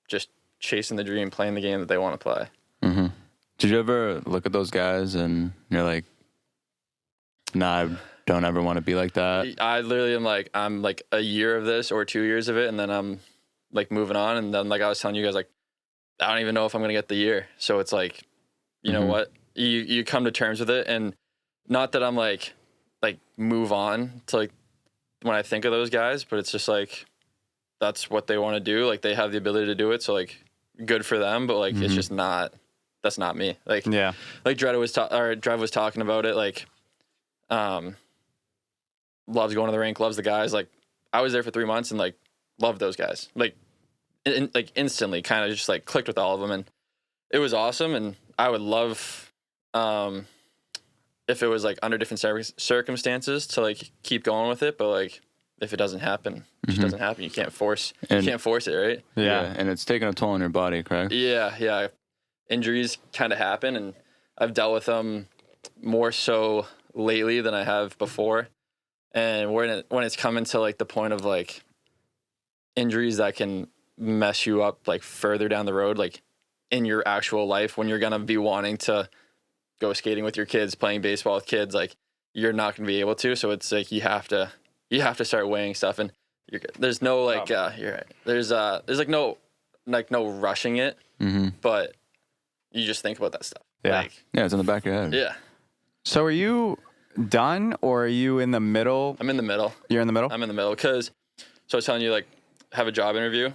just chasing the dream, playing the game that they want to play. Did you ever look at those guys and you're like, nah, I don't ever want to be like that? I literally am like, I'm like a year of this or 2 years of it, and then I'm like moving on. And then like I was telling you guys, like I don't even know if I'm gonna get the year. So it's like, you know what, you come to terms with it, and not that I'm like move on to like when I think of those guys, but it's just like that's what they want to do. Like they have the ability to do it, so like good for them. But like it's just not. That's not me. Like like Drev was talking about it. Like loves going to the rink, loves the guys. Like I was there for 3 months and like loved those guys. Like like instantly, kind of just like clicked with all of them, and it was awesome. And I would love if it was like under different circumstances to like keep going with it, but like if it doesn't happen, it just doesn't happen. You can't force it, right? Yeah. And it's taking a toll on your body, correct? Yeah. Injuries kind of happen, and I've dealt with them more so lately than I have before. And when it's coming to like the point of like injuries that can mess you up like further down the road, like in your actual life when you're going to be wanting to go skating with your kids, playing baseball with kids, like you're not going to be able to. So it's like you have to start weighing stuff, and there's no like you're right. There's like no rushing it, but you just think about that stuff. Yeah. Like, yeah, it's in the back of your head. Yeah. So are you done, or are you in the middle? I'm in the middle. You're in the middle? I'm in the middle because, so I was telling you, like, have a job interview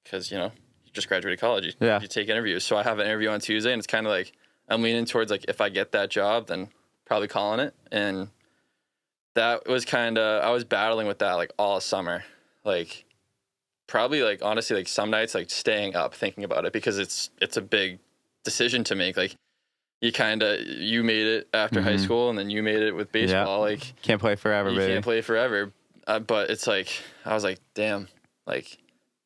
because, you just graduated college. You take interviews. So I have an interview on Tuesday, and it's kind of like I'm leaning towards, like, if I get that job, then probably calling it. And that was I was battling with that, like, all summer. Like, probably, like, honestly, like, some nights, like, staying up thinking about it because it's a big decision to make. Like, you made it after high school, and then you made it with baseball. Yeah. Like, can't play forever, you can't play forever. But it's like, I was like, damn, like,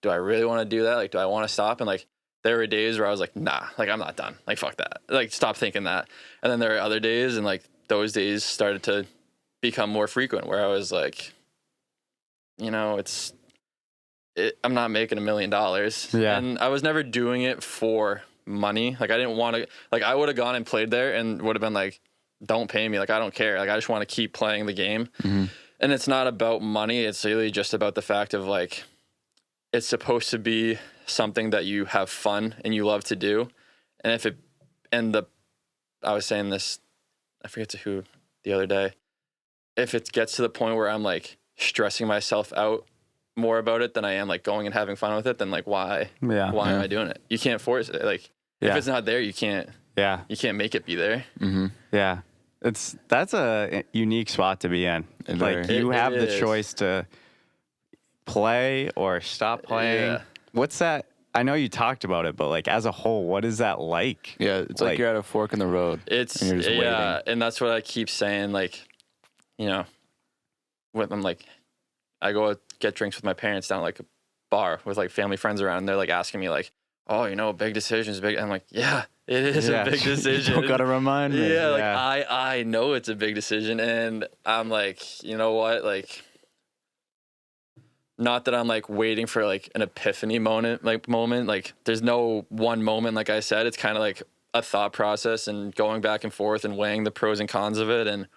do I really want to do that? Like, do I want to stop? And like, there were days where I was like, nah, like, I'm not done. Like, fuck that. Like, stop thinking that. And then there are other days, and like, those days started to become more frequent where I was like, I'm not making $1 million. Yeah. And I was never doing it for money. Like, I didn't want to, like, I would have gone and played there and would have been like, don't pay me. Like, I don't care. Like, I just want to keep playing the game. And it's not about money. It's really just about the fact of like, it's supposed to be something that you have fun and you love to do. And I was saying this, I forget to who the other day, if it gets to the point where I'm like stressing myself out more about it than I am like going and having fun with it, then like, why am I doing it? You can't force it. Like, if it's not there, you can't make it be there. Yeah. That's a unique spot to be in. Like, you have the choice to play or stop playing. Yeah. What's that? I know you talked about it, but like, as a whole, what is that like? Yeah, it's like you're at a fork in the road. And you're just waiting. And that's what I keep saying. Like, when I'm like, I go get drinks with my parents down at like a bar with like family friends around, and they're like asking me like, oh, big decisions, big. And I'm like, yeah, it is a big decision. You gotta remind me. Yeah, like I know it's a big decision, and I'm like, you know what, like, not that I'm like waiting for like an epiphany moment. Like, there's no one moment. Like I said, it's kind of like a thought process and going back and forth and weighing the pros and cons of it. And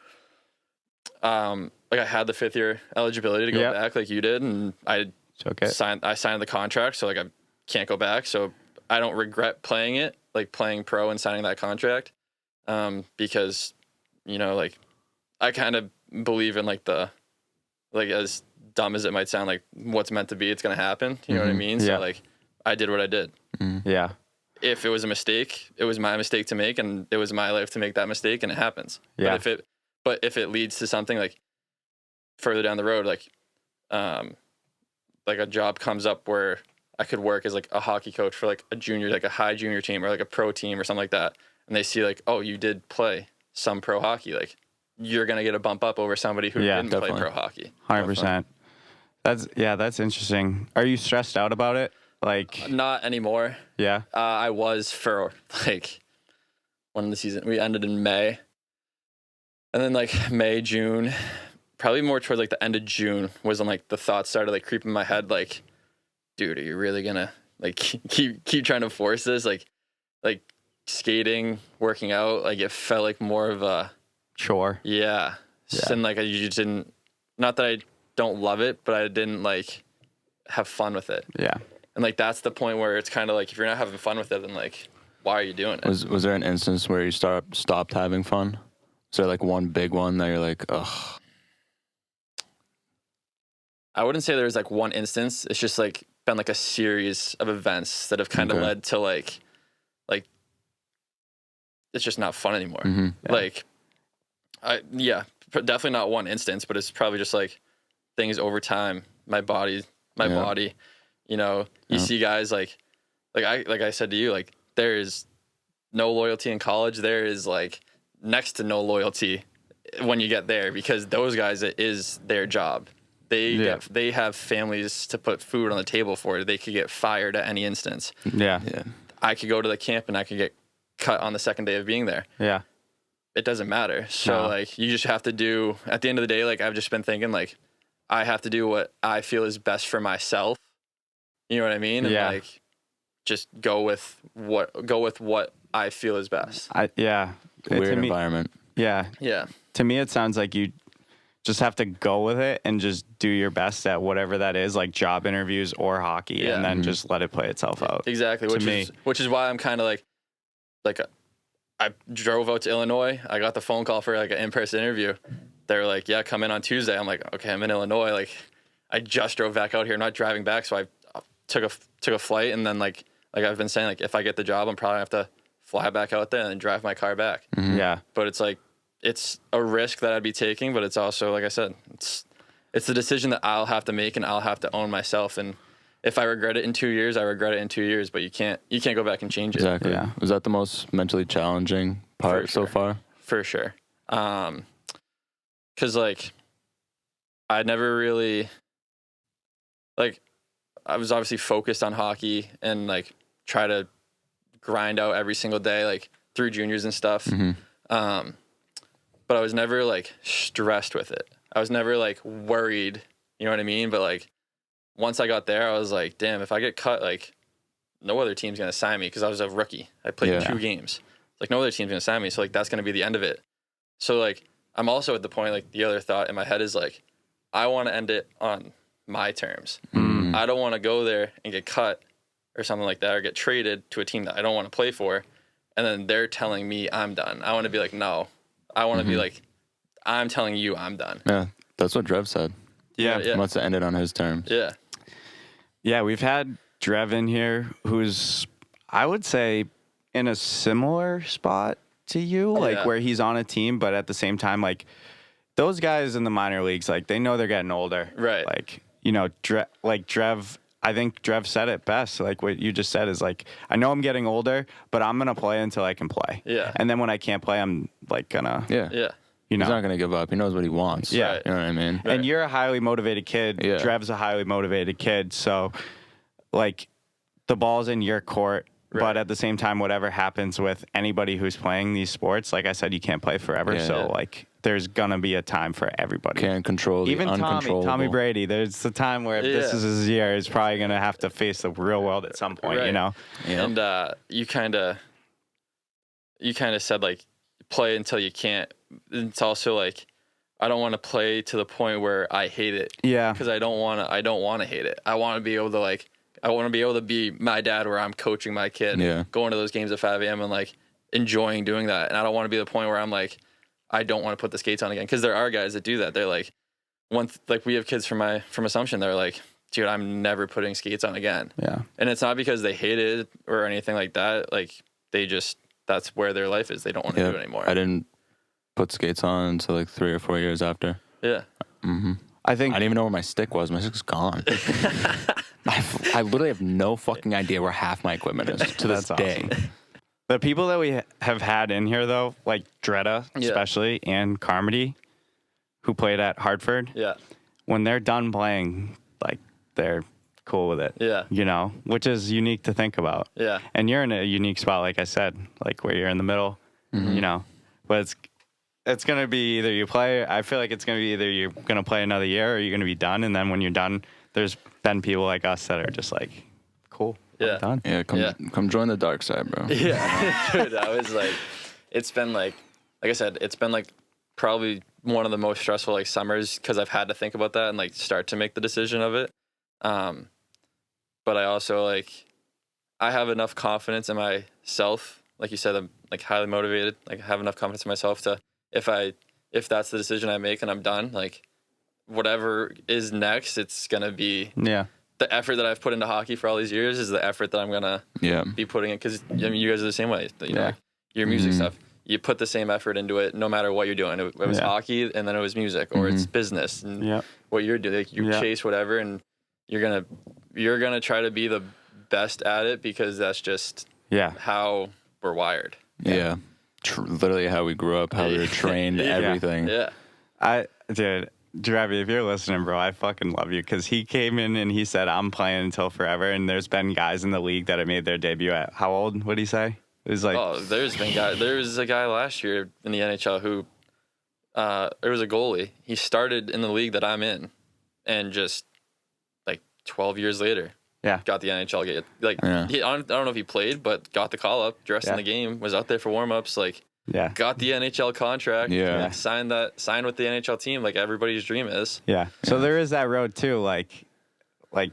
like, I had the 5th year eligibility to go back, like you did, and I signed the contract, so like I can't go back. So I don't regret playing it, like playing pro and signing that contract, because like, I kind of believe in like as dumb as it might sound, like, what's meant to be, it's gonna happen. You know what I mean? So like, I did what I did. Yeah. If it was a mistake, it was my mistake to make, and it was my life to make that mistake, and it happens. Yeah. But if it leads to something like further down the road, like a job comes up where I could work as like a hockey coach for like a junior, like a high junior team or like a pro team or something like that, and they see like, oh, you did play some pro hockey, like, you're gonna get a bump up over somebody who didn't play pro hockey. 100%. That's interesting. Are you stressed out about it? Like, not anymore. Yeah. I was for like when the season, we ended in May, and then like May, June, probably more towards like the end of June was when like the thoughts started like creeping in my head, like, dude, are you really gonna like keep trying to force this? Like skating, working out, like, it felt like more of a chore. Yeah. And like, I just didn't, not that I don't love it, but I didn't like have fun with it. Yeah. And like, that's the point where it's kind of like, if you're not having fun with it, then like, why are you doing it? Was there an instance where you stopped having fun? Is there like one big one that you're like, ugh? I wouldn't say there's like one instance. It's just like been like a series of events that have kind of led to like it's just not fun anymore. Yeah. Like, definitely not one instance, but it's probably just like things over time. My body, you see guys like I said to you, like, there is no loyalty in college. There is like next to no loyalty when you get there, because those guys, it is their job. They have families to put food on the table for. They could get fired at any instance. Yeah. I could go to the camp and I could get cut on the second day of being there. Yeah. It doesn't matter. So like, you just have to do, at the end of the day, like, I've just been thinking like, I have to do what I feel is best for myself You know what I mean? And like, just go with what I feel is best. Weird environment. Yeah. Yeah. To me, it sounds like you just have to go with it and just do your best at whatever that is, like job interviews or hockey, and then just let it play itself out. Exactly. Which is why I'm kind of like I drove out to Illinois. I got the phone call for like an in-person interview. They were like, yeah, come in on Tuesday. I'm like, okay, I'm in Illinois. Like, I just drove back out here, not driving back. So I took a flight, and then like I've been saying, like, if I get the job, I'm probably gonna have to fly back out there and then drive my car back. Mm-hmm. Yeah. But it's like, it's a risk that I'd be taking, but it's also, like I said, it's the decision that I'll have to make, and I'll have to own myself. And if I regret it in 2 years, I regret it in 2 years, but you can't go back and change it. Exactly. Yeah. Was that the most mentally challenging part so far? For sure. 'Cause like, I never really, like, I was obviously focused on hockey and like try to grind out every single day, like through juniors and stuff. Mm-hmm. But I was never like stressed with it. I was never like worried, you know what I mean? But like, once I got there, I was like, damn, if I get cut, like, no other team's going to sign me, because I was a rookie. I played 2 games. Like, no other team's going to sign me. So like, that's going to be the end of it. So like, I'm also at the point, like, the other thought in my head is like, I want to end it on my terms. Mm. I don't want to go there and get cut or something like that, or get traded to a team that I don't want to play for, and then they're telling me I'm done. I want to be like, no. I want to be like, I'm telling you I'm done. Yeah, that's what Drev said. Yeah. He wants to end it on his terms. Yeah. Yeah, we've had Drev in here, who's, I would say, in a similar spot to you, like where he's on a team, but at the same time, like, those guys in the minor leagues, like, they know they're getting older. Right. Like, you know, Drev, I think Drev said it best. Like, what you just said is, like, I know I'm getting older, but I'm going to play until I can play. Yeah. And then when I can't play, I'm, like, gonna... Yeah. You know? He's not going to give up. He knows what he wants. Yeah. Right. You know what I mean? And you're a highly motivated kid. Yeah. Drev's a highly motivated kid. So, like, the ball's in your court. Right. But at the same time, whatever happens with anybody who's playing these sports, like I said, you can't play forever. Yeah. So, like, there's going to be a time for everybody. Can't control the Even uncontrollable. Tommy Brady, there's a time where if this is his year, he's probably going to have to face the real world at some point, you know? Yeah. And you kind of said, like, play until you can't. It's also like, I don't want to play to the point where I hate it. Yeah. Because I don't want to hate it. I want to be able to, like, I want to be able to be my dad where I'm coaching my kid, going to those games at 5 a.m. and, like, enjoying doing that. And I don't want to be the point where I'm like, I don't want to put the skates on again. Because there are guys that do that. They're like, we have kids from Assumption. They're like, dude, I'm never putting skates on again. Yeah. And it's not because they hate it or anything like that. Like, they just, that's where their life is. They don't want to do it anymore. I didn't put skates on until like 3 or 4 years after. Yeah. Mm-hmm. I didn't even know where my stick was. My stick's gone. I literally have no fucking idea where half my equipment is to this day. Awesome. The people that we have had in here, though, like Dretta especially, and Carmody, who played at Hartford, when they're done playing, like, they're cool with it. Yeah. You know, which is unique to think about. Yeah. And you're in a unique spot, like I said, like where you're in the middle, you know. But it's going to be either you play, I feel like it's going to be either you're going to play another year or you're going to be done. And then when you're done, there's been people like us that are just like, cool. Yeah. I'm done. Yeah, come join the dark side, bro. Yeah. Dude, I was like, it's been like I said, it's been like probably one of the most stressful like summers because I've had to think about that and like start to make the decision of it. But I also like, I have enough confidence in myself. Like you said, I'm like highly motivated. Like I have enough confidence in myself to, if that's the decision I make and I'm done, like whatever is next, it's going to be the effort that I've put into hockey for all these years is the effort that I'm going to be putting in. Cause I mean, you guys are the same way, you know, like, your music stuff, you put the same effort into it, no matter what you're doing. It was hockey and then it was music or it's business and what you're doing, like you chase whatever and you're going to try to be the best at it because that's just how we're wired. Yeah. Literally how we grew up, how we were trained, everything. Dude, Ravi, if you're listening, bro, I fucking love you because he came in and he said, I'm playing until forever. And there's been guys in the league that have made their debut at how old? What did he say? It was like, there's been guys. There was a guy last year in the NHL who, there was a goalie. He started in the league that I'm in and just like 12 years later, got the NHL get I don't know if he played, but got the call up, dressed in the game, was out there for warm ups, like got the NHL contract, like, signed with the NHL team, like everybody's dream is. Yeah. So there is that road too, like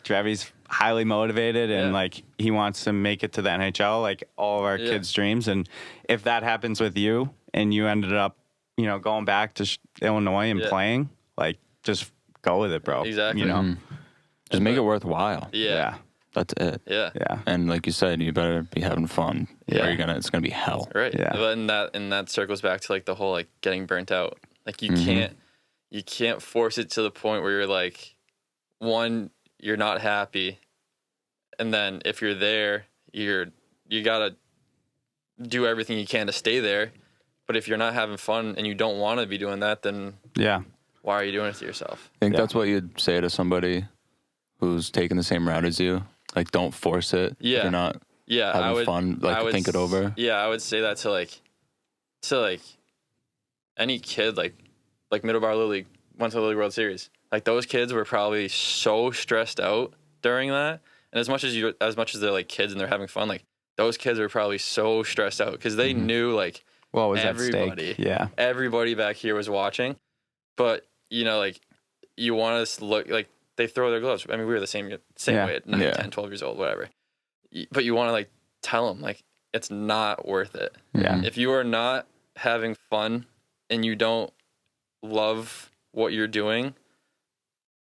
Trevi's highly motivated and like he wants to make it to the NHL, like all of our kids' dreams. And if that happens with you and you ended up, you know, going back to Illinois and playing, like just go with it, bro. Exactly. You know, just make it worthwhile. Yeah. That's it. Yeah. And like you said, you better be having fun. Yeah. Or it's gonna be hell. Right. Yeah. But and that circles back to like the whole like getting burnt out. Like you can't force it to the point where you're like, one, you're not happy, and then if you're there, you gotta do everything you can to stay there. But if you're not having fun and you don't want to be doing that, then why are you doing it to yourself? I think that's what you'd say to somebody who's taking the same route as you. Like, don't force it. Yeah. If you're not having fun. Like, think it over. Yeah, I would say that to any kid, like Middleborough Little League went to the Little League World Series. Like, those kids were probably so stressed out during that. And as much as they're like kids and they're having fun, like those kids are probably so stressed out because they knew like what was everybody, at stake? Yeah, everybody back here was watching. But you know, like you want us to look like they throw their gloves. I mean, we were the same way at 9, 10, 12 years old, whatever. But you want to like tell them like it's not worth it. Yeah. If you are not having fun and you don't love what you're doing,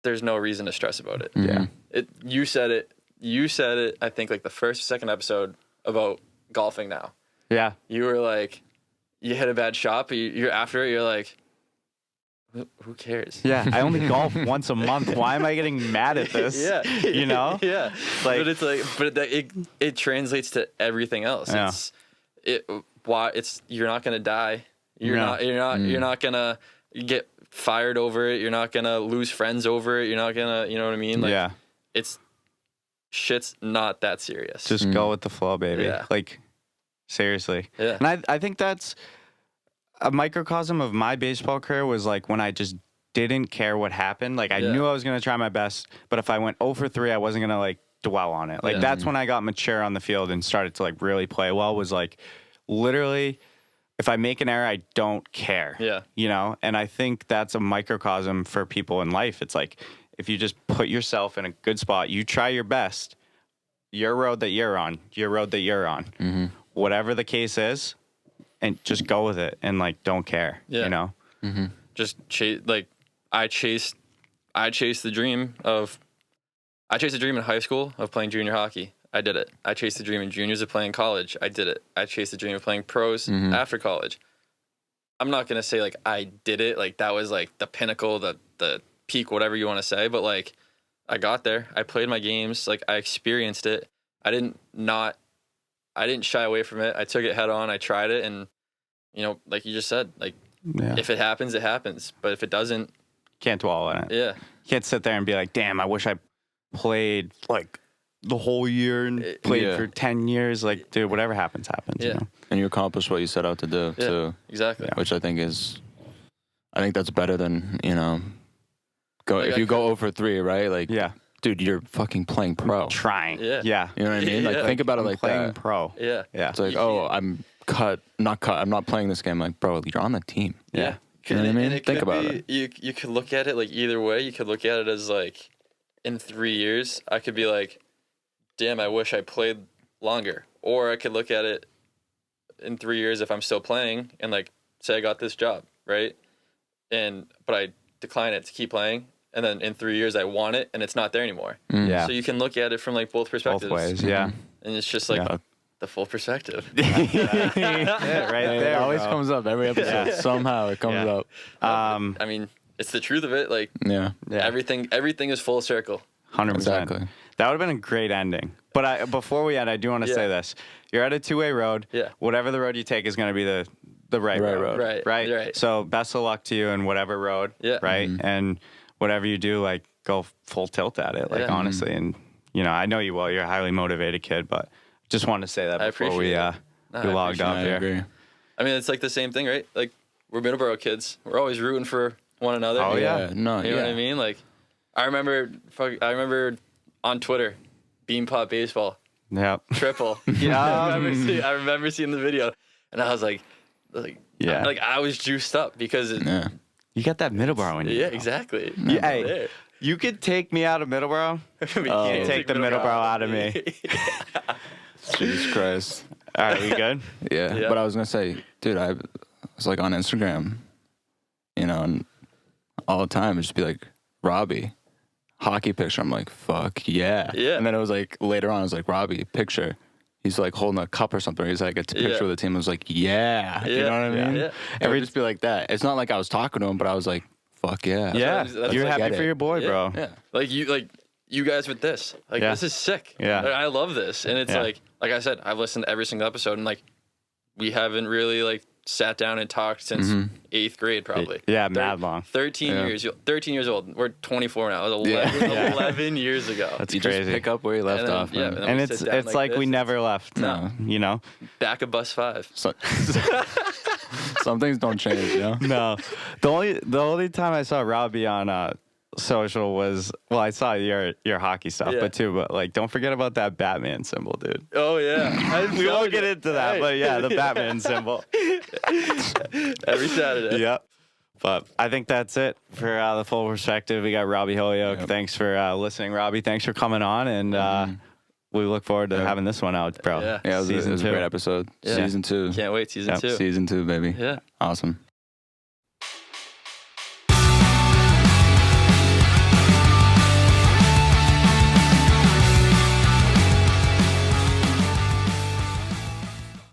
there's no reason to stress about it. Yeah. You said it, I think like the first or second episode about golfing now. Yeah. You were like, you hit a bad shot, but you're after it, you're like, who cares? Yeah. I only golf once a month. Why am I getting mad at this? Yeah. You know? Yeah. Like, but it translates to everything else. Yeah. You're not going to die. You're not going to get fired over it. You're not going to lose friends over it. You're not going to, you know what I mean? Like, shit's not that serious. Just go with the flow, baby. Yeah. Like, seriously. Yeah. And I think that's a microcosm of my baseball career was like when I just didn't care what happened. Like, I knew I was going to try my best, but if I went 0 for 3, I wasn't going to like dwell on it. Like, that's when I got mature on the field and started to like really play well, was like literally if I make an error, I don't care. Yeah. You know? And I think that's a microcosm for people in life. It's like, if you just put yourself in a good spot, you try your best, your road that you're on, whatever the case is, and just go with it and like, don't care, you know? Mm-hmm. Just I chased the dream in high school of playing junior hockey. I did it. I chased the dream in juniors of playing college. I did it. I chased the dream of playing pros after college. I'm not going to say like I did it. Like that was like the pinnacle, the peak, whatever you want to say. But like I got there. I played my games. Like I experienced it. I didn't shy away from it. I took it head on. I tried it. And, you know, like you just said, like if it happens, it happens. But if it doesn't. Can't dwell on it. Yeah. You can't sit there and be like, damn, I wish I played like the whole year and played for 10 years. Like, dude, whatever happens, happens. Yeah. You know? And you accomplished what you set out to do, too. Exactly. Yeah. Which I think that's better than, you know, if you go 0 for 3, right? Like, dude, you're fucking playing pro. Trying. Yeah. You know what I mean? Like, think about it like playing that. pro. Yeah. Yeah. It's like, I'm not playing this game. Like, bro, you're on the team. Yeah. You know what I mean? Think about it. You could look at it like either way. You could look at it as like, in 3 years, I could be like, damn, I wish I played longer. Or I could look at it in 3 years if I'm still playing and like say I got this job, right? But I decline it to keep playing, and then in 3 years I want it and it's not there anymore. Yeah. So you can look at it from like both perspectives. Both ways, yeah. And it's just like the full perspective. Right there. It always comes up every episode. Yeah. Somehow it comes up. I mean, it's the truth of it. Like everything is full circle. 100%. Exactly. That would have been a great ending. But before we end, I do want to say this. You're at a two-way road. Yeah. Whatever the road you take is going to be the right road. Right. So best of luck to you in whatever road. Yeah. Right. Mm-hmm. And whatever you do, like go full tilt at it. Like honestly. And you know, I know you well. You're a highly motivated kid, but just wanted to say that before we logged off here. Agree. I mean, it's like the same thing, right? Like we're Middleborough kids. We're always rooting for one another. Oh yeah. You know what I mean? Like I remember on Twitter Beanpot Baseball. Yep. Triple. Yeah. I remember seeing the video, and I was like, I was juiced up because you got that Middleborough in you. Yeah, exactly. Hey, you could take me out of Middleborough. You can't take the Middleborough out of me. Jesus Christ. All right, we good? Yeah. But I was gonna say, dude, I was like on Instagram, you know, and all the time it'd just be like Robbie, hockey picture. I'm like, fuck yeah. Yeah. And then it was like later on, I was like, Robbie, picture. He's like holding a cup or something. He's like, it's a picture with the team. I was like, yeah. You know what I mean? Yeah. It would just be like that. It's not like I was talking to him, but I was like, fuck yeah. Yeah. You're happy for your boy, bro. Yeah. Like you guys with this. Like this is sick. Yeah. Like, I love this. And it's like I said, I've listened to every single episode, and like we haven't really like sat down and talked since 8th grade probably. Yeah, mad long. 13 years old. We're 24 now. It was 11 years ago. That's you crazy. Just pick up where you left off. Yeah, and it's like we never left. No. You know? Back of bus 5. Some things don't change, you know? No. The only time I saw Robbie on social was, well, I saw your hockey stuff, but like, don't forget about that Batman symbol, dude. Oh yeah. We won't get into that, but yeah, the Batman symbol. Every Saturday. Yep. But I think that's it for the full perspective. We got Robbie Holyoke. Yep. Thanks for listening, Robbie. Thanks for coming on, and we look forward to having this one out, bro. Yeah, it was a great episode. Yeah. Season 2. Can't wait. Season 2. Season 2, baby. Yeah. Awesome.